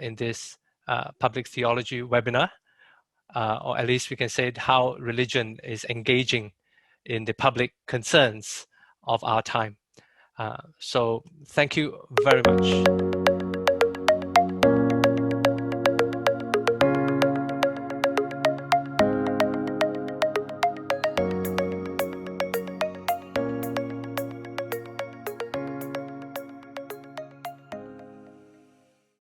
in this public theology webinar, or at least we can say how religion is engaging in the public concerns of our time. So thank you very much.